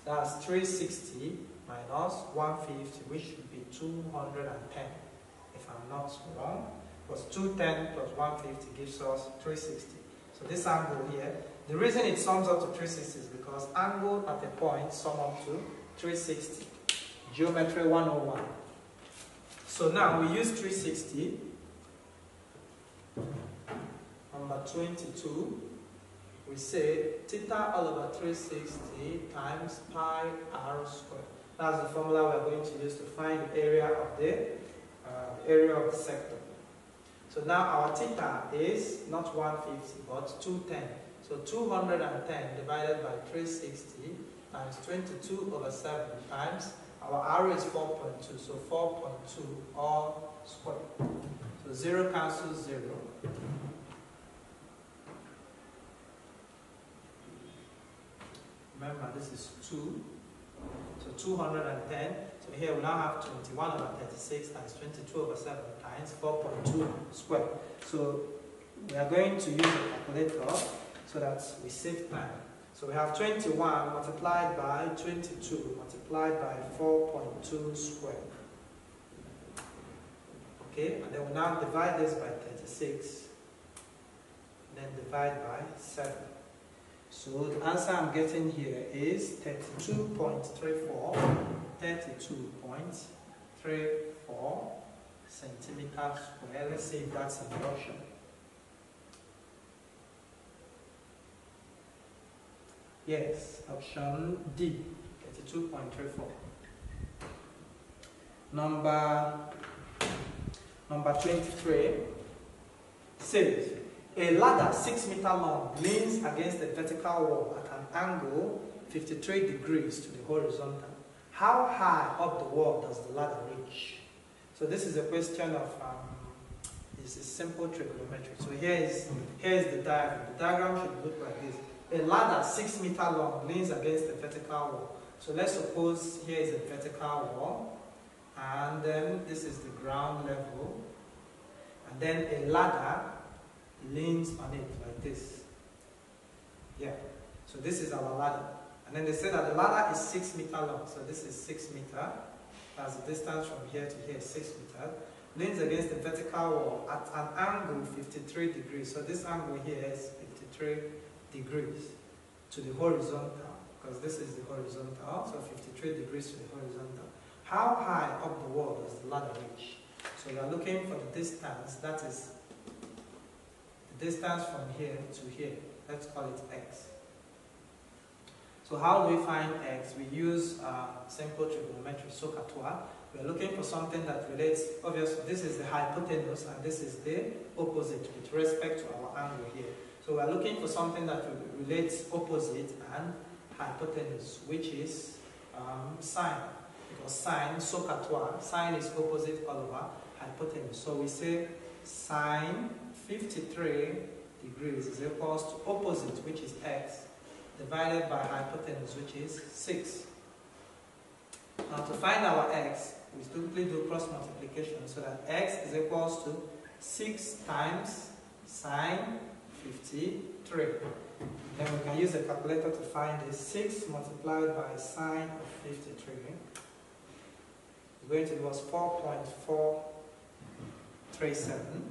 That's 360 minus 150, which should be 210. If I'm not wrong, because 210 plus 150 gives us 360. So this angle here, the reason it sums up to 360 is because angle at a point sum up to 360. Geometry 101. So now we use 360 number 22, we say theta all over 360 times pi r squared. That's the formula we're going to use to find the area of the sector. So now our theta is not 150 but 210. So 210 divided by 360 times 22 over 7 times our r is 4.2, so 4.2 all squared. So 0 cancels 0. Remember, this is 2. So 210. So here we now have 21 over 36 times 22 over 7 times 4.2 squared. So we are going to use a calculator so that we save time. So we have 21 multiplied by 22 multiplied by 4.2 squared. Okay, and then we now divide this by 36. And then divide by 7. So the answer I'm getting here is 32.34 centimeters squared. Let's see if that's an option. Yes, option D, 32.34. Number 23 says, a ladder 6 meters long leans against the vertical wall at an angle 53 degrees to the horizontal. How high up the wall does the ladder reach? So this is a question of, it's a simple trigonometry. So here is the diagram. The diagram should look like this. A ladder 6 meters long leans against the vertical wall. So let's suppose here is a vertical wall, and then this is the ground level, and then a ladder leans on it like this. Yeah. So this is our ladder. And then they say that the ladder is 6 meters long. So this is 6 meters. That's the distance from here to here, 6 meters. Leans against the vertical wall at an angle 53 degrees. So this angle here is 53 degrees to the horizontal, because this is the horizontal, so 53 degrees to the horizontal. How high up the wall does the ladder reach? So we are looking for the distance, that is the distance from here to here. Let's call it x. So how do we find x? We use simple trigonometry, SOHCAHTOA. We are looking for something that relates, obviously this is the hypotenuse and this is the opposite with respect to our angle here. So we are looking for something that relates opposite and hypotenuse, which is sine. Because sine, SOHCAHTOA, sine is opposite all over hypotenuse. So we say sine 53 degrees is equals to opposite, which is x, divided by hypotenuse, which is 6. Now to find our x, we simply do cross multiplication, so that x is equals to 6 times sine 53. Then we can use a calculator to find this. 6 multiplied by sine of 53 is going to give us 4.437.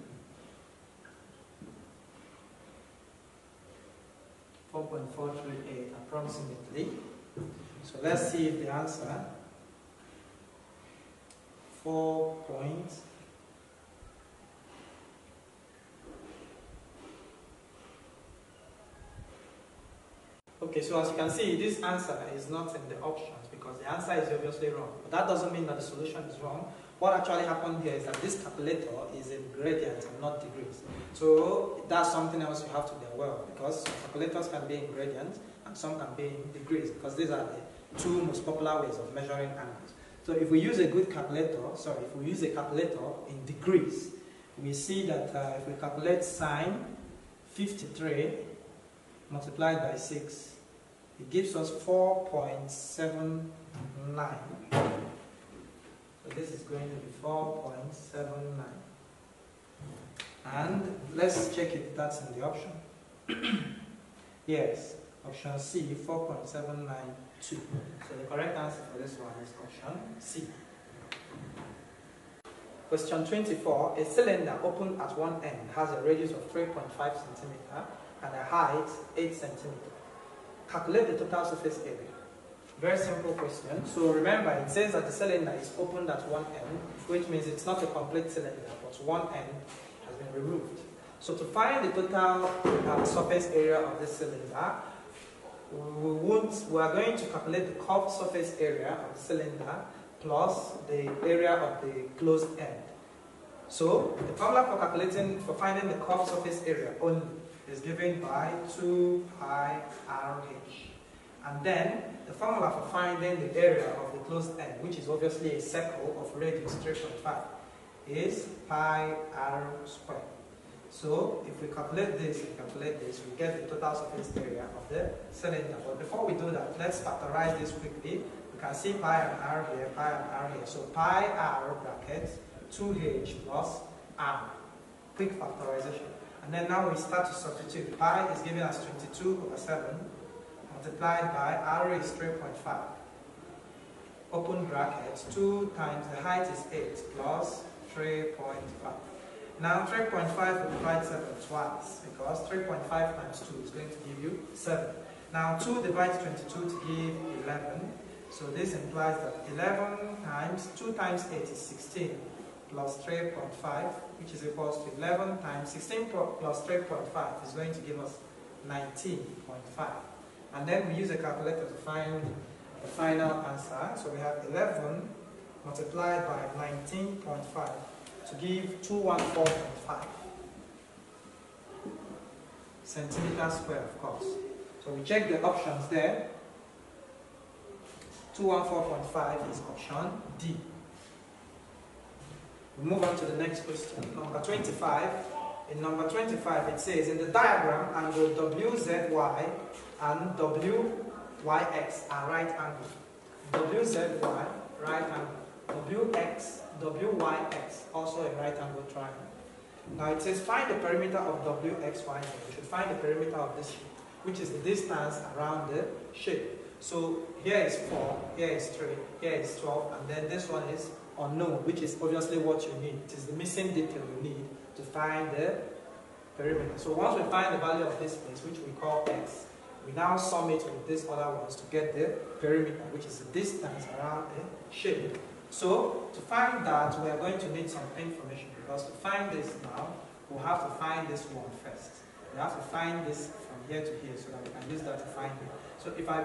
4.438 approximately. So let's see if the answer 4. Okay, so as you can see, this answer is not in the options because the answer is obviously wrong. But that doesn't mean that the solution is wrong. What actually happened here is that this calculator is in gradient and not degrees. So that's something else you have to be aware of, because some calculators can be in gradient and some can be in degrees, because these are the two most popular ways of measuring angles. So if we use a good calculator, if we use a calculator in degrees, we see that if we calculate sine 53 multiplied by 6, it gives us 4.79. So this is going to be 4.79. And let's check if that's in the option. Yes, option C, 4.792. So the correct answer for this one is option C. Question 24. A cylinder opened at one end has a radius of 3.5 centimeter and a height 8 centimeter. Calculate the total surface area. Very simple question. So remember, it says that the cylinder is opened at one end, which means it's not a complete cylinder, but one end has been removed. So to find the total surface area of this cylinder, we are going to calculate the curved surface area of the cylinder plus the area of the closed end. So the formula for finding the curved surface area only is given by 2 pi RH. And then the formula for finding the area of the closed end, which is obviously a circle of radius 3.5, is pi r squared. So if we calculate this and calculate this, we get the total surface area of the cylinder. But before we do that, let's factorize this quickly. We can see pi and r here, pi and r here. So pi r bracket 2h plus r. Quick factorization. And then now we start to substitute. Pi is giving us 22/7 multiplied by r is 3.5. Open bracket, 2 times the height is 8 plus 3.5. Now 3.5 will divide 7 twice because 3.5 times 2 is going to give you 7. Now 2 divides 22 to give 11. So this implies that 11 times 2 times 8 is 16 plus 3.5, which is equals to 11 times 16 plus 3.5 is going to give us 19.5. And then we use a calculator to find the final answer. So we have 11 multiplied by 19.5 to give 214.5 centimeters squared, of course. So we check the options there. 214.5 is option D. We move on to the next question, number 25. In number 25, it says, in the diagram, angle WZY and WYX are right angles. WZY, right angle. WYX, also a right angle triangle. Now it says, find the perimeter of WXY. We should find the perimeter of this shape, which is the distance around the shape. So here is 4, here is 3, here is 12, and then this one is unknown, which is obviously what you need. It is the missing detail you need to find the perimeter. So once we find the value of this place, which we call x, we now sum it with these other ones to get the perimeter, which is the distance around the shape. So to find that, we are going to need some information, because to find this now, we'll have to find this one first. We have to find this from here to here so that we can use that to find it. So if I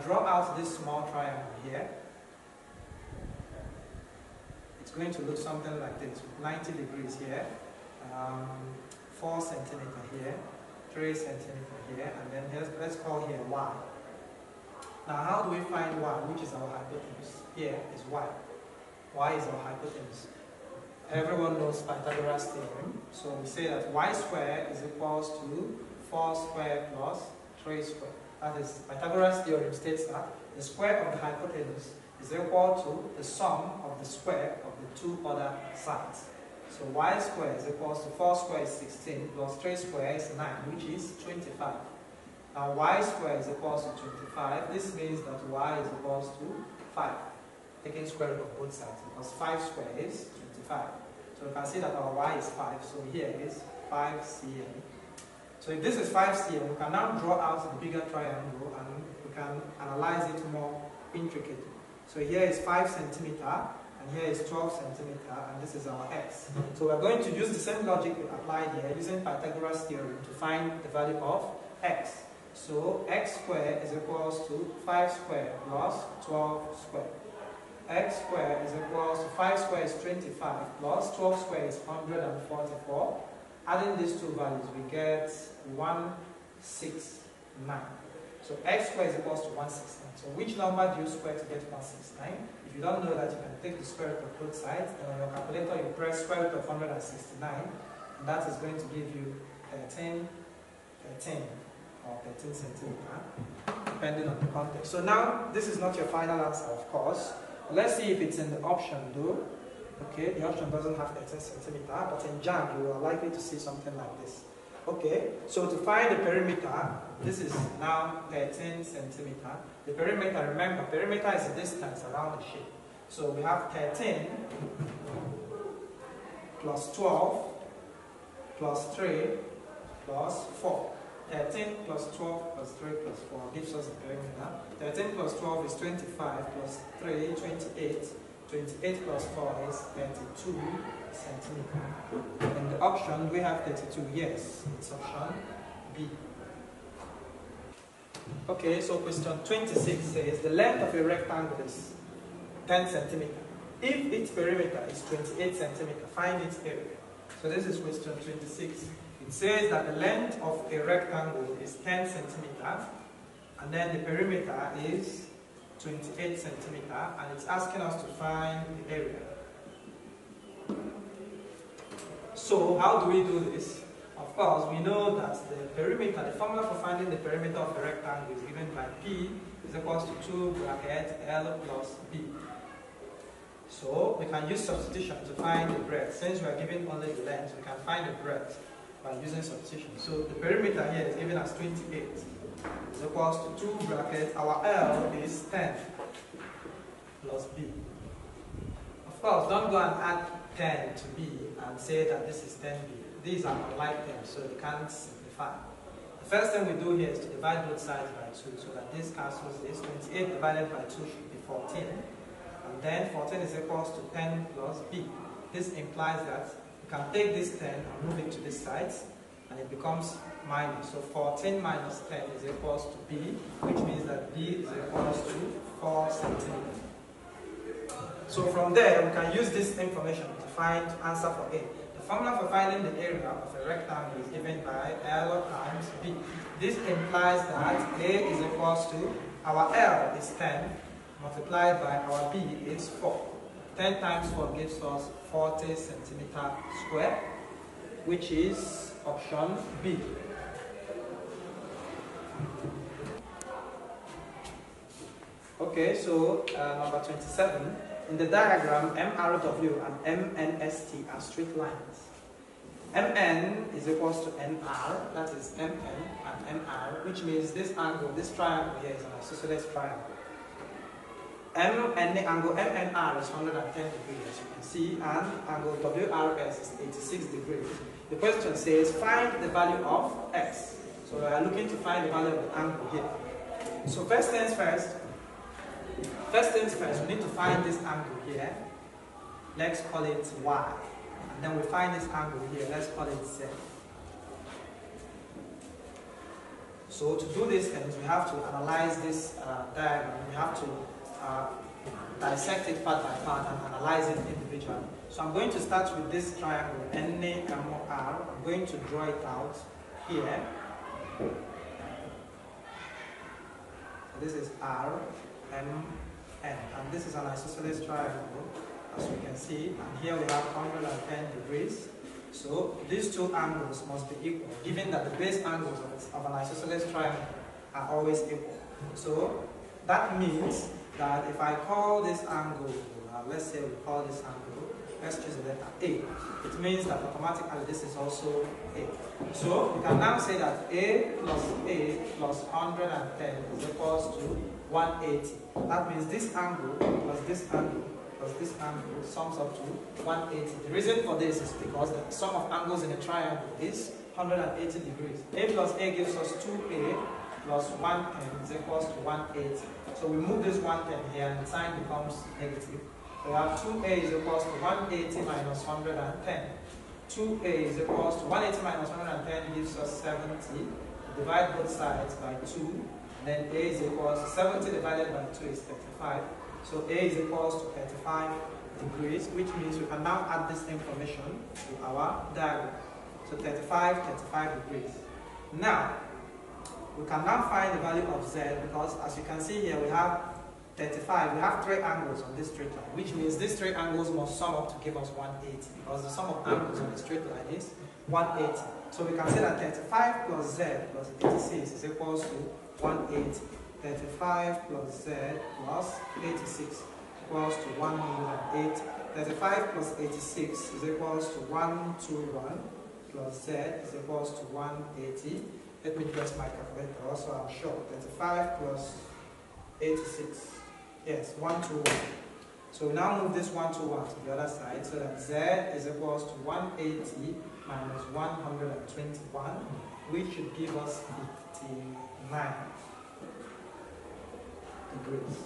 draw out this small triangle here, it's going to look something like this, with 90 degrees here, 4 centimeter here, 3 centimeter here, and then let's call here y. Now how do we find y, which is our hypotenuse? Here is y. Y is our hypotenuse. Everyone knows Pythagoras Theorem, so we say that y squared is equals to 4 squared plus 3 squared. That is, Pythagoras Theorem states that the square of the hypotenuse is equal to the sum of the square of the two other sides. So y squared is equals to 4 squared is 16 plus 3 squared is 9, which is 25. Now y squared is equals to 25. This means that y is equals to 5. Taking square root of both sides, because 5 squared is 25. So you can see that our y is 5, so here is 5 cm. So if this is 5 cm, we can now draw out the bigger triangle and we can analyze it more intricately. So here is 5 centimeter, and here is 12 centimeter, and this is our x. So we're going to use the same logic we applied here, using Pythagoras Theorem to find the value of x. So x squared is equals to 5 squared plus 12 squared. X squared is equals to 5 squared is 25 plus 12 squared is 144. Adding these two values, we get 169. So x squared is equals to 169. So which number do you square to get 169? If you don't know that, you can take the square root of both sides, and on your calculator you press square root of 169, and that is going to give you 13 or 13 centimeter, depending on the context. So now, this is not your final answer, of course. Let's see if it's in the option though. Okay, the option doesn't have 13 centimeter, but in JAM you are likely to see something like this. Okay, so to find the perimeter, this is now 13 centimeter. The perimeter, remember, perimeter is the distance around the shape. So we have 13 plus 12 plus 3 plus 4. 13 plus 12 plus 3 plus 4 gives us the perimeter. 13 plus 12 is 25 plus 3, 28 28 plus 4 is 32 centimeters. In the option, we have 32. Yes, it's option B. Okay, so question 26 says the length of a rectangle is 10 centimeters. If its perimeter is 28 centimeters, find its area. So this is question 26. It says that the length of a rectangle is 10 centimeters, and then the perimeter is 28 centimeters, and it's asking us to find the area. So how do we do this? Of course, we know that the perimeter, the formula for finding the perimeter of a rectangle is given by P is equals to 2 bracket L plus B. So we can use substitution to find the breadth. Since we are given only the length, we can find the breadth by using substitution. So the perimeter here is given as 28. Is equals to 2 bracket, our L is 10 plus B. Of course, don't go and add 10 to B and say that this is 10B. These are unlike them, so they can't simplify. The first thing we do here is to divide both sides by 2, so that this cancels this. 28 divided by 2 should be 14. And then 14 is equals to 10 plus B. This implies that you can take this 10 and move it to this side, and it becomes minus. So 14 minus 10 is equals to B, which means that B is equals to 4 centimeters. So from there, we can use this information to find answer for A. The formula for finding the area of a rectangle is given by L times B. This implies that A is equals to, our L is 10, multiplied by our B is 4. 10 times 4 gives us 40 centimeters square, which is option B. Okay, so number 27. In the diagram, MRW and MNST are straight lines. MN is equals to NR, that is MN and NR, which means this angle, this triangle here is an isosceles triangle. Angle MNR is 110 degrees, as you can see, and angle WRS is 86 degrees. The question says, find the value of X. So we are looking to find the value of the angle here. So first things first, we need to find this angle here. Let's call it Y. And then we find this angle here. Let's call it Z. So to do these things, we have to analyze this diagram. We have to dissect it part by part and analyze it individually. So I'm going to start with this triangle, NAMR. I'm going to draw it out here. This is R, M, N, and this is an isosceles triangle, as you can see, and here we have 110 degrees. So these two angles must be equal, given that the base angles of an isosceles triangle are always equal. So that means that if I call this angle, let's say we call this angle, let's choose the letter A, it means that automatically this is also A. So we can now say that A plus 110 is equals to 180. That means this angle plus this angle plus this angle sums up to 180. The reason for this is because the sum of angles in a triangle is 180 degrees. A plus A gives us 2A plus 110 is equals to 180. So we move this 110 here and the sign becomes negative. We have 2A is equals to 180 minus 110. 2A is equals to 180 minus 110 gives us 70. Divide both sides by 2. Then A is equals to 70 divided by 2 is 35. So A is equals to 35 degrees, which means we can now add this information to our diagram. So 35 degrees. Now, we can now find the value of Z because as you can see here we have 35. We have 3 angles on this straight line, which means these 3 angles must sum up to give us 180 because the sum of angles on the straight line is 180. So we can say that 35 plus Z plus 86 is equals to 180. 35 plus Z plus 86 equals to 108. 35 plus 86 is equals to 121 plus Z is equals to 180. Let me press my calculator also, I'm sure. 35 plus 86. Yes, 121. So we now move this 121 to the other side so that Z is equals to 180 minus 121, which should give us 59 degrees.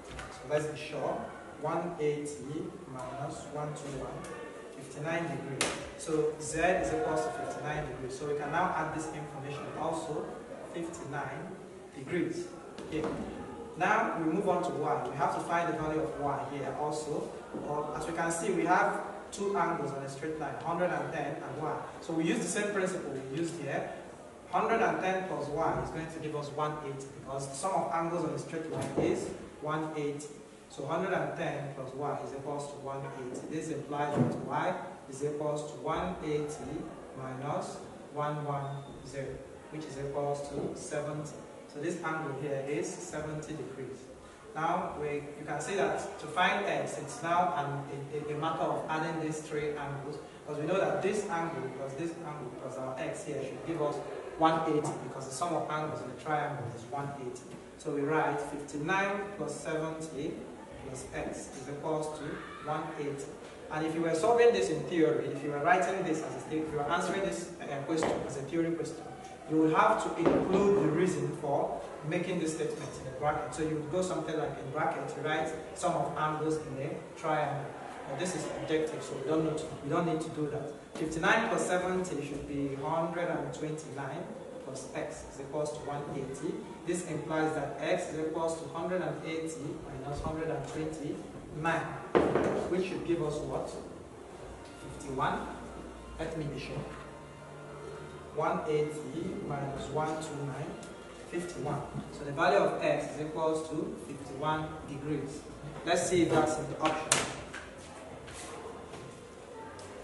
So let's be sure. 180 minus 121, 59 degrees. So Z is equal to 59 degrees. So we can now add this information also, 59 degrees. Okay. Now we move on to Y. We have to find the value of Y here also. As we can see, we have two angles on a straight line, 110 and Y. So we use the same principle we used here. 110 plus Y is going to give us 180 because the sum of angles on a straight line is 180. So 110 plus Y is equals to 180. This implies that Y is equals to 180 minus 110, which is equals to 70. So this angle here is 70 degrees. Now you can see that to find X, it's now a matter of adding these three angles, because we know that this angle plus our X here should give us 180, because the sum of angles in the triangle is 180. So we write 59 plus 70 plus X is equals to 180. And if you were solving this in theory, if you were writing this as a theory, if you were answering this question as a theory question, you would have to include the reason for making this statement in a bracket. So you would go something like in bracket, you write sum of angles in a triangle. But this is objective, so we don't need to do that. 59 plus 70 should be 129 plus X is equals to 180. This implies that X is equals to 180 minus 129, which should give us what? 51. Let me be sure. 180 minus 129, 51. So the value of X is equals to 51 degrees. Let's see if that's in the option.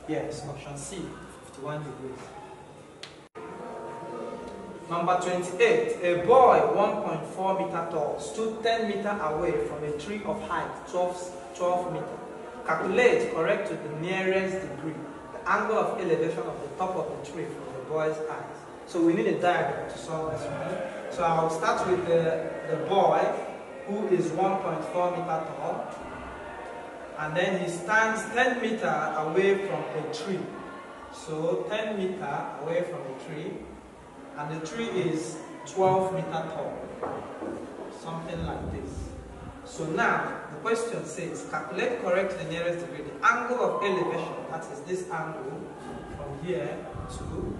Yes, option C, 51 degrees. Number 28. A boy 1.4 meter tall stood 10 meters away from a tree of height 12 meters. Calculate, correct to the nearest degree, the angle of elevation of the top of the tree from the boy's eyes. So we need a diagram to solve this one. So I'll start with the boy who is 1.4 meter tall, and then he stands 10 meters away from a tree. So 10 meters away from a tree, and the tree is 12 meters tall. Something like this. So now the question says, calculate correct the nearest degree, the angle of elevation, that is this angle from here to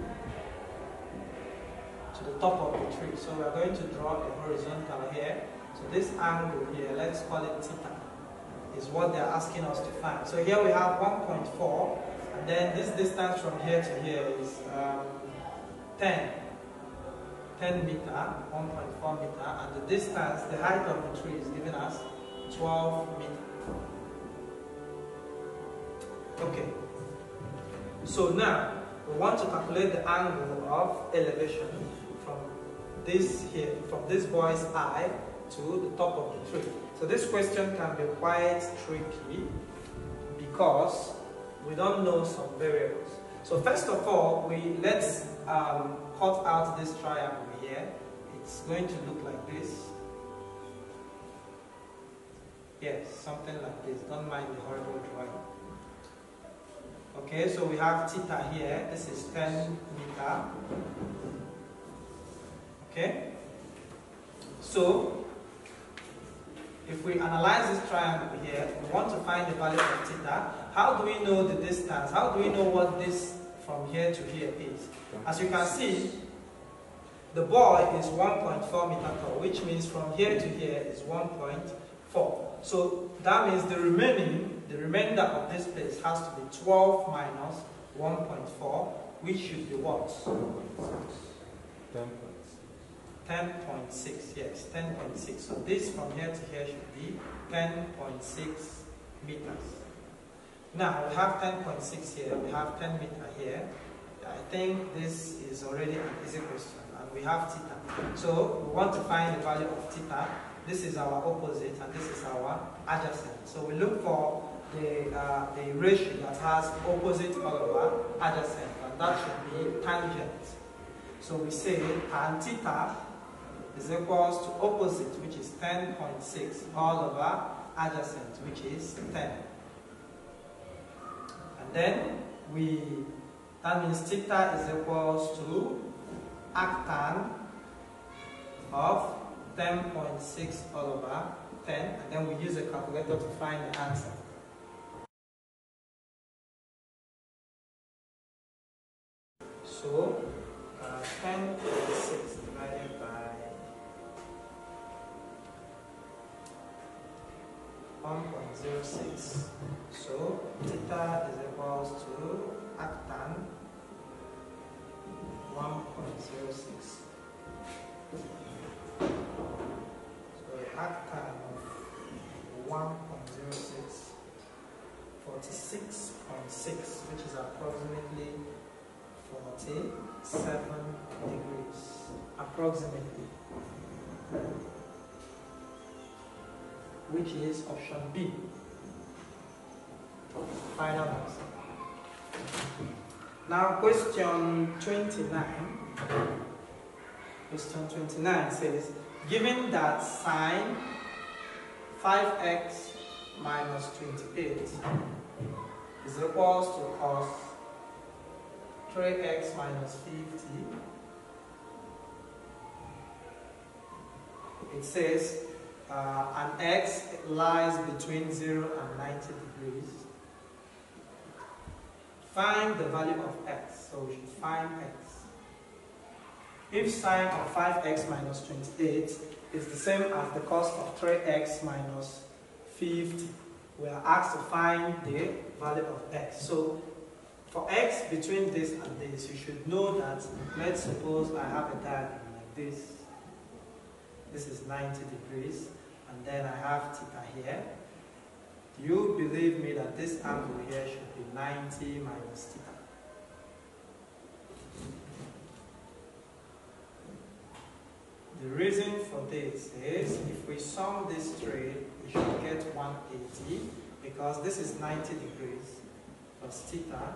the top of the tree. So we are going to draw a horizontal here. So this angle here, let's call it theta, is what they are asking us to find. So here we have 1.4, and then this distance from here to here is 10 meter, 1.4 meter, and the distance, the height of the tree is giving us 12 meter. Okay. So now we want to calculate the angle of elevation from this boy's eye to the top of the tree. So this question can be quite tricky because we don't know some variables. So first of all, let's cut out this triangle here. It's going to look like this. Yes, something like this. Don't mind the horrible drawing. Okay, so we have theta here. This is 10 meter. Okay? So, if we analyze this triangle here, we want to find the value of theta. How do we know the distance? How do we know what this from here to here is? As you can see, the boy is 1.4 meter tall, which means from here to here is 1.4. So that means the remainder of this place has to be 12 minus 1.4, which should be what? 10.6, yes, 10.6. So this from here to here should be 10.6 meters. Now we have 10.6 here, we have 10 meter here. I think this is already an easy question, and we have theta. So we want to find the value of theta. This is our opposite, and this is our adjacent. So we look for the ratio that has opposite all over adjacent, and that should be tangent. So we say tan theta is equals to opposite, which is 10.6, all over adjacent, which is 10. And then that means theta is equals to arctan of 10.6 all over 10, and then we use a calculator to find the answer. So 10.6 divided by 1.06. So theta is equals to arctan 1.06. So arctan of 1.06, 46.6, which is approximately 47 degrees. Approximately. Which is option B. Final answer. Now question 29. Question 29 says, given that sine 5x minus 28 is equals to cos 3x minus 50, it says an x lies between 0 and 90 degrees. Find the value of x. So we should find x. If sine of 5x minus 28 is the same as the cos of 3x minus 50, we are asked to find the value of x. So for x between this and this, you should know that, let's suppose I have a diagram like this. This is 90 degrees, and then I have theta here. Do you believe me that this angle here should be 90 minus theta? The reason for this is, if we sum these three, we should get 180, because this is 90 degrees plus theta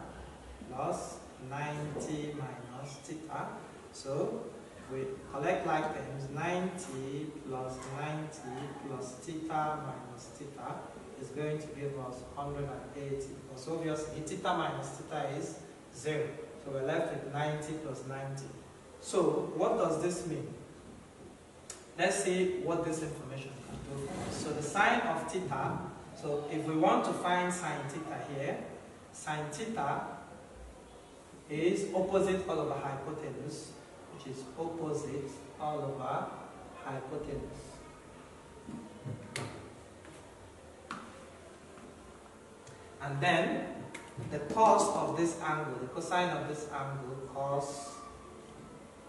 plus 90 minus theta. So we collect like terms, 90 plus 90 plus theta minus theta is going to give us 180, because obviously theta minus theta is 0. So we're left with 90 plus 90. So what does this mean? Let's see what this information can do for us. So the sine of theta, so if we want to find sine theta here, sine theta is opposite all over hypotenuse, which is opposite all over hypotenuse. And then the cos of this angle, the cosine of this angle, cos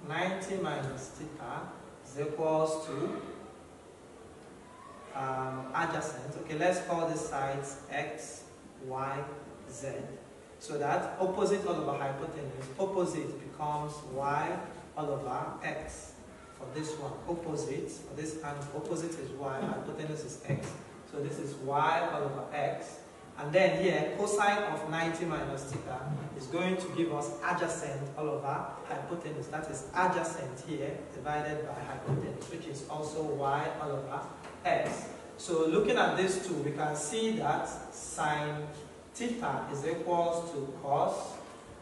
90 minus theta is equals to adjacent. Okay, let's call this sides x, y, z. So that opposite all over hypotenuse, opposite becomes y all over x. For this one, opposite, for this angle, opposite is y, hypotenuse is x. So this is y all over x. And then here, cosine of 90 minus theta is going to give us adjacent all over hypotenuse. That is adjacent here divided by hypotenuse, which is also y all over x. So looking at these two, we can see that sine theta is equals to cos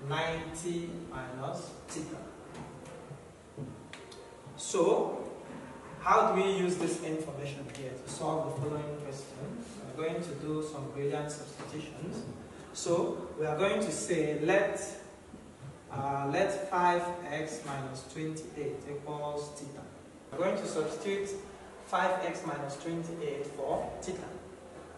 90 minus theta. So, how do we use this information here to solve the following question? We're going to do some gradient substitutions. So, we are going to say let 5x minus 28 equals theta. We're going to substitute 5x minus 28 for theta.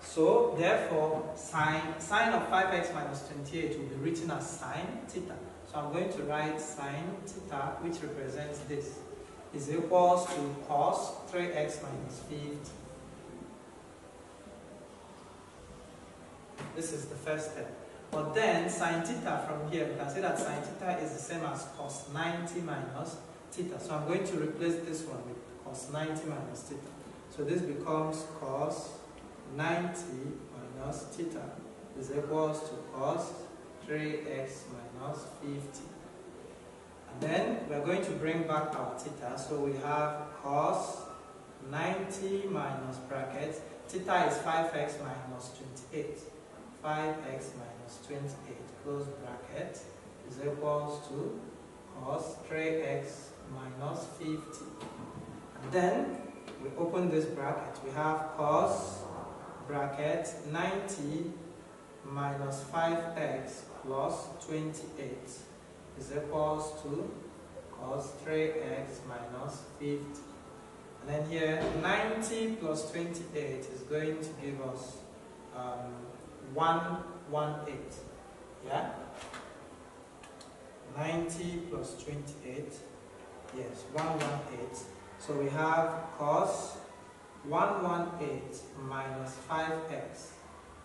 So, therefore, sine of 5x minus 28 will be written as sine theta. So, I'm going to write sine theta, which represents this, is equals to cos 3x minus 50. This is the first step. But then, sine theta from here, we can say that sine theta is the same as cos 90 minus theta. So, I'm going to replace this one with cos 90 minus theta. So, this becomes cos 90 minus theta is equals to cos 3x minus 50. And then we are going to bring back our theta. So we have cos 90 minus bracket. Theta is 5x minus 28. 5x minus 28, close bracket, is equals to cos 3x minus 50. And then we open this bracket. We have cos bracket 90 minus 5x plus 28 is equals to cos 3x minus 50. And then here, 90 plus 28 is going to give us 118. Yeah? 90 plus 28, yes, 118. So we have cos 118 minus 5x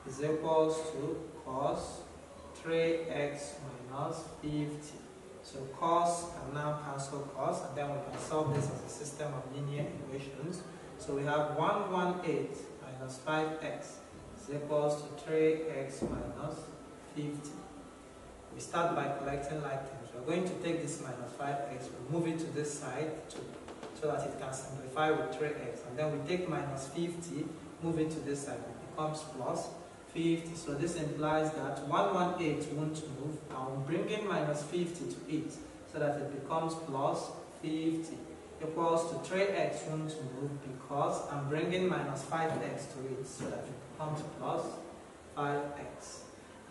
is equals to cos 3x minus 50. So cos can now cancel cos, and then we can solve this as a system of linear equations. So we have 118 minus 5x is equals to 3x minus 50. We start by collecting like terms. We're going to take this minus 5x, we move it to this side so that it can simplify with 3x. And then we take minus 50, move it to this side, it becomes plus 50. So this implies that 118 won't move. I'm bringing minus 50 to it so that it becomes plus 50 equals to 3x won't move because I'm bringing minus 5x to it so that it becomes plus 5x.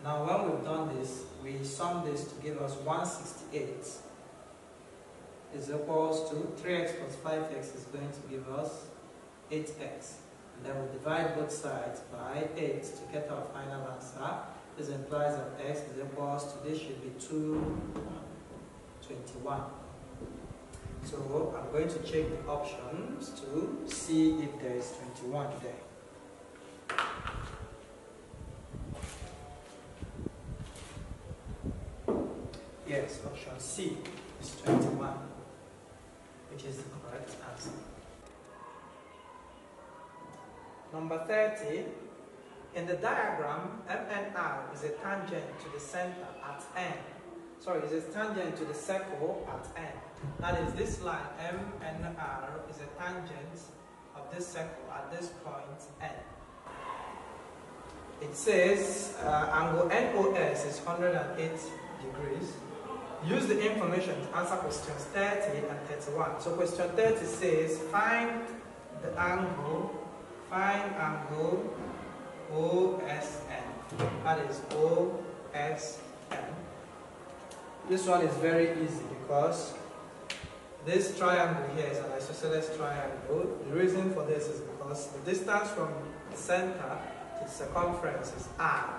Now when we've done this, we sum this to give us 168 is equals to 3x plus 5x is going to give us 8x. And then we divide both sides by 8 to get our final answer. This implies that x is equals to, this should be 221. So I'm going to check the options to see if there is 21 there. Yes, option C is 21, which is the correct answer. Number 30, in the diagram, MNR is a tangent to the center at N. Sorry, is a tangent to the circle at N. That is, this line, MNR, is a tangent of this circle at this point, N. It says angle NOS is 108 degrees. Use the information to answer questions 30 and 31. So question 30 says, find angle OSN. That is OSN. This one is very easy because this triangle here is an isosceles triangle. The reason for this is because the distance from the center to the circumference is R.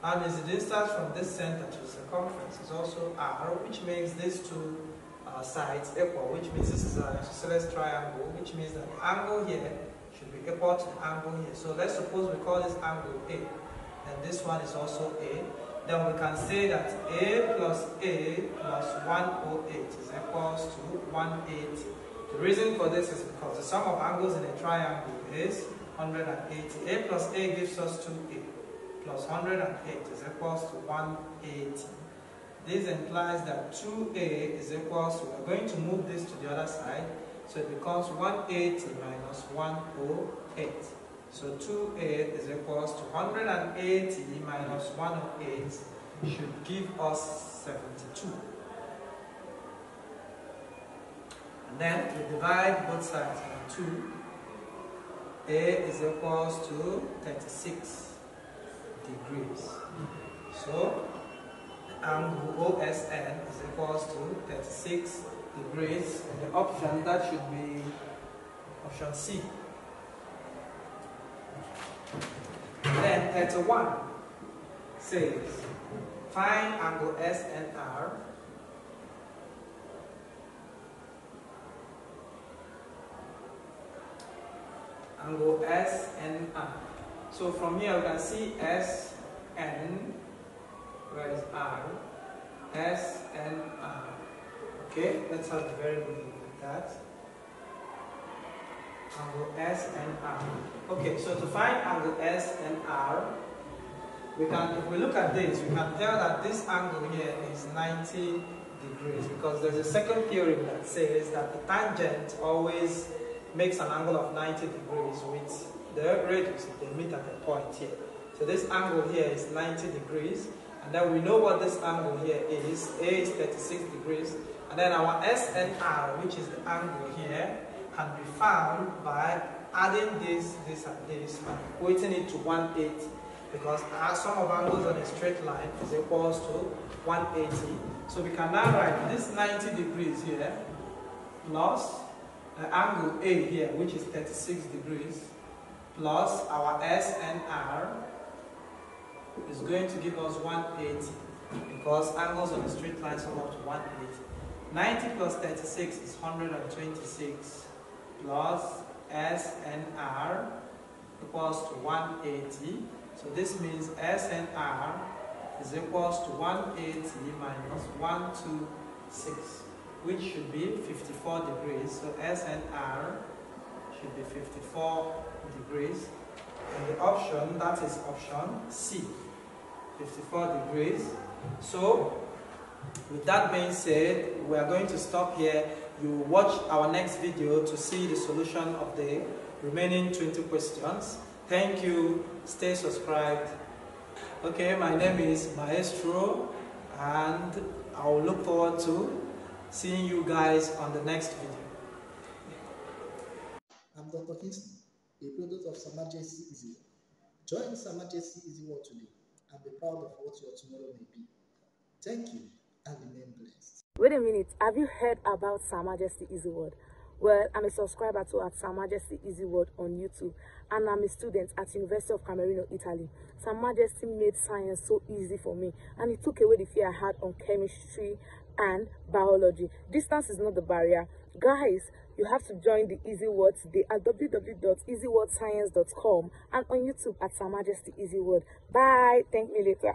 And the distance from this center to the circumference is also R, which makes these two sides equal, which means this is an isosceles triangle, which means that the angle here should be equal to the angle here. So let's suppose we call this angle A, and this one is also A. Then we can say that A plus 108 is equals to 180. The reason for this is because the sum of angles in a triangle is 180. A plus A gives us 2A. Plus 108 is equals to 180. This implies that 2A is equals to, we're going to move this to the other side, so it becomes 180 minus 108. So 2A is equals to 180 minus 108 should give us 72. And then we divide both sides by 2. A is equals to 36 degrees. So the angle OSN is equals to 36 degrees. And the option that should be option C. Then 31 says find angle SNR angle SNR. So from here we can see SN, where is R? SNR. Okay, let's have a very good look at that. Angle SNR. Okay, so to find angle SNR, we can, if we look at this, we can tell that this angle here is 90 degrees because there's a second theorem that says that the tangent always makes an angle of 90 degrees with the radius if they meet at a point here. So this angle here is 90 degrees, and then we know what this angle here is. A is 36 degrees, and then our SNR, which is the angle here, can be found by adding this and this and equating it to 180, because our sum of angles on a straight line is equals to 180. So we can now write this 90 degrees here plus the angle A here, which is 36 degrees, plus our S and R is going to give us 180, because angles on a straight line sum up to 180. 90 plus 36 is 126, plus S and R equals to 180. So this means S and R is equals to 180 minus 126, which should be 54 degrees. So S and R should be 54 degrees. And the option, that is option C, 54 degrees. So with that being said, we are going to stop here. You watch our next video to see the solution of the remaining 20 questions. Thank you. Stay subscribed. Okay, my name is Maestro, and I will look forward to seeing you guys on the next video. I'm Dr. Kingston, a product of Sir Majesty Easy World. Join Sir Majesty Easy World today and be proud of what your tomorrow may be. Thank you and remain blessed. Wait a minute, have you heard about Sir Majesty Easy World? Well, I'm a subscriber to at Sir Majesty Easy World on YouTube, and I'm a student at University of Camerino, Italy. Sir Majesty made science so easy for me, and it took away the fear I had on chemistry and biology. Distance is not the barrier. Guys, you have to join the Easy World today at www.easyworldscience.com and on YouTube at Sir Majesty Easy World. Bye. Thank me later.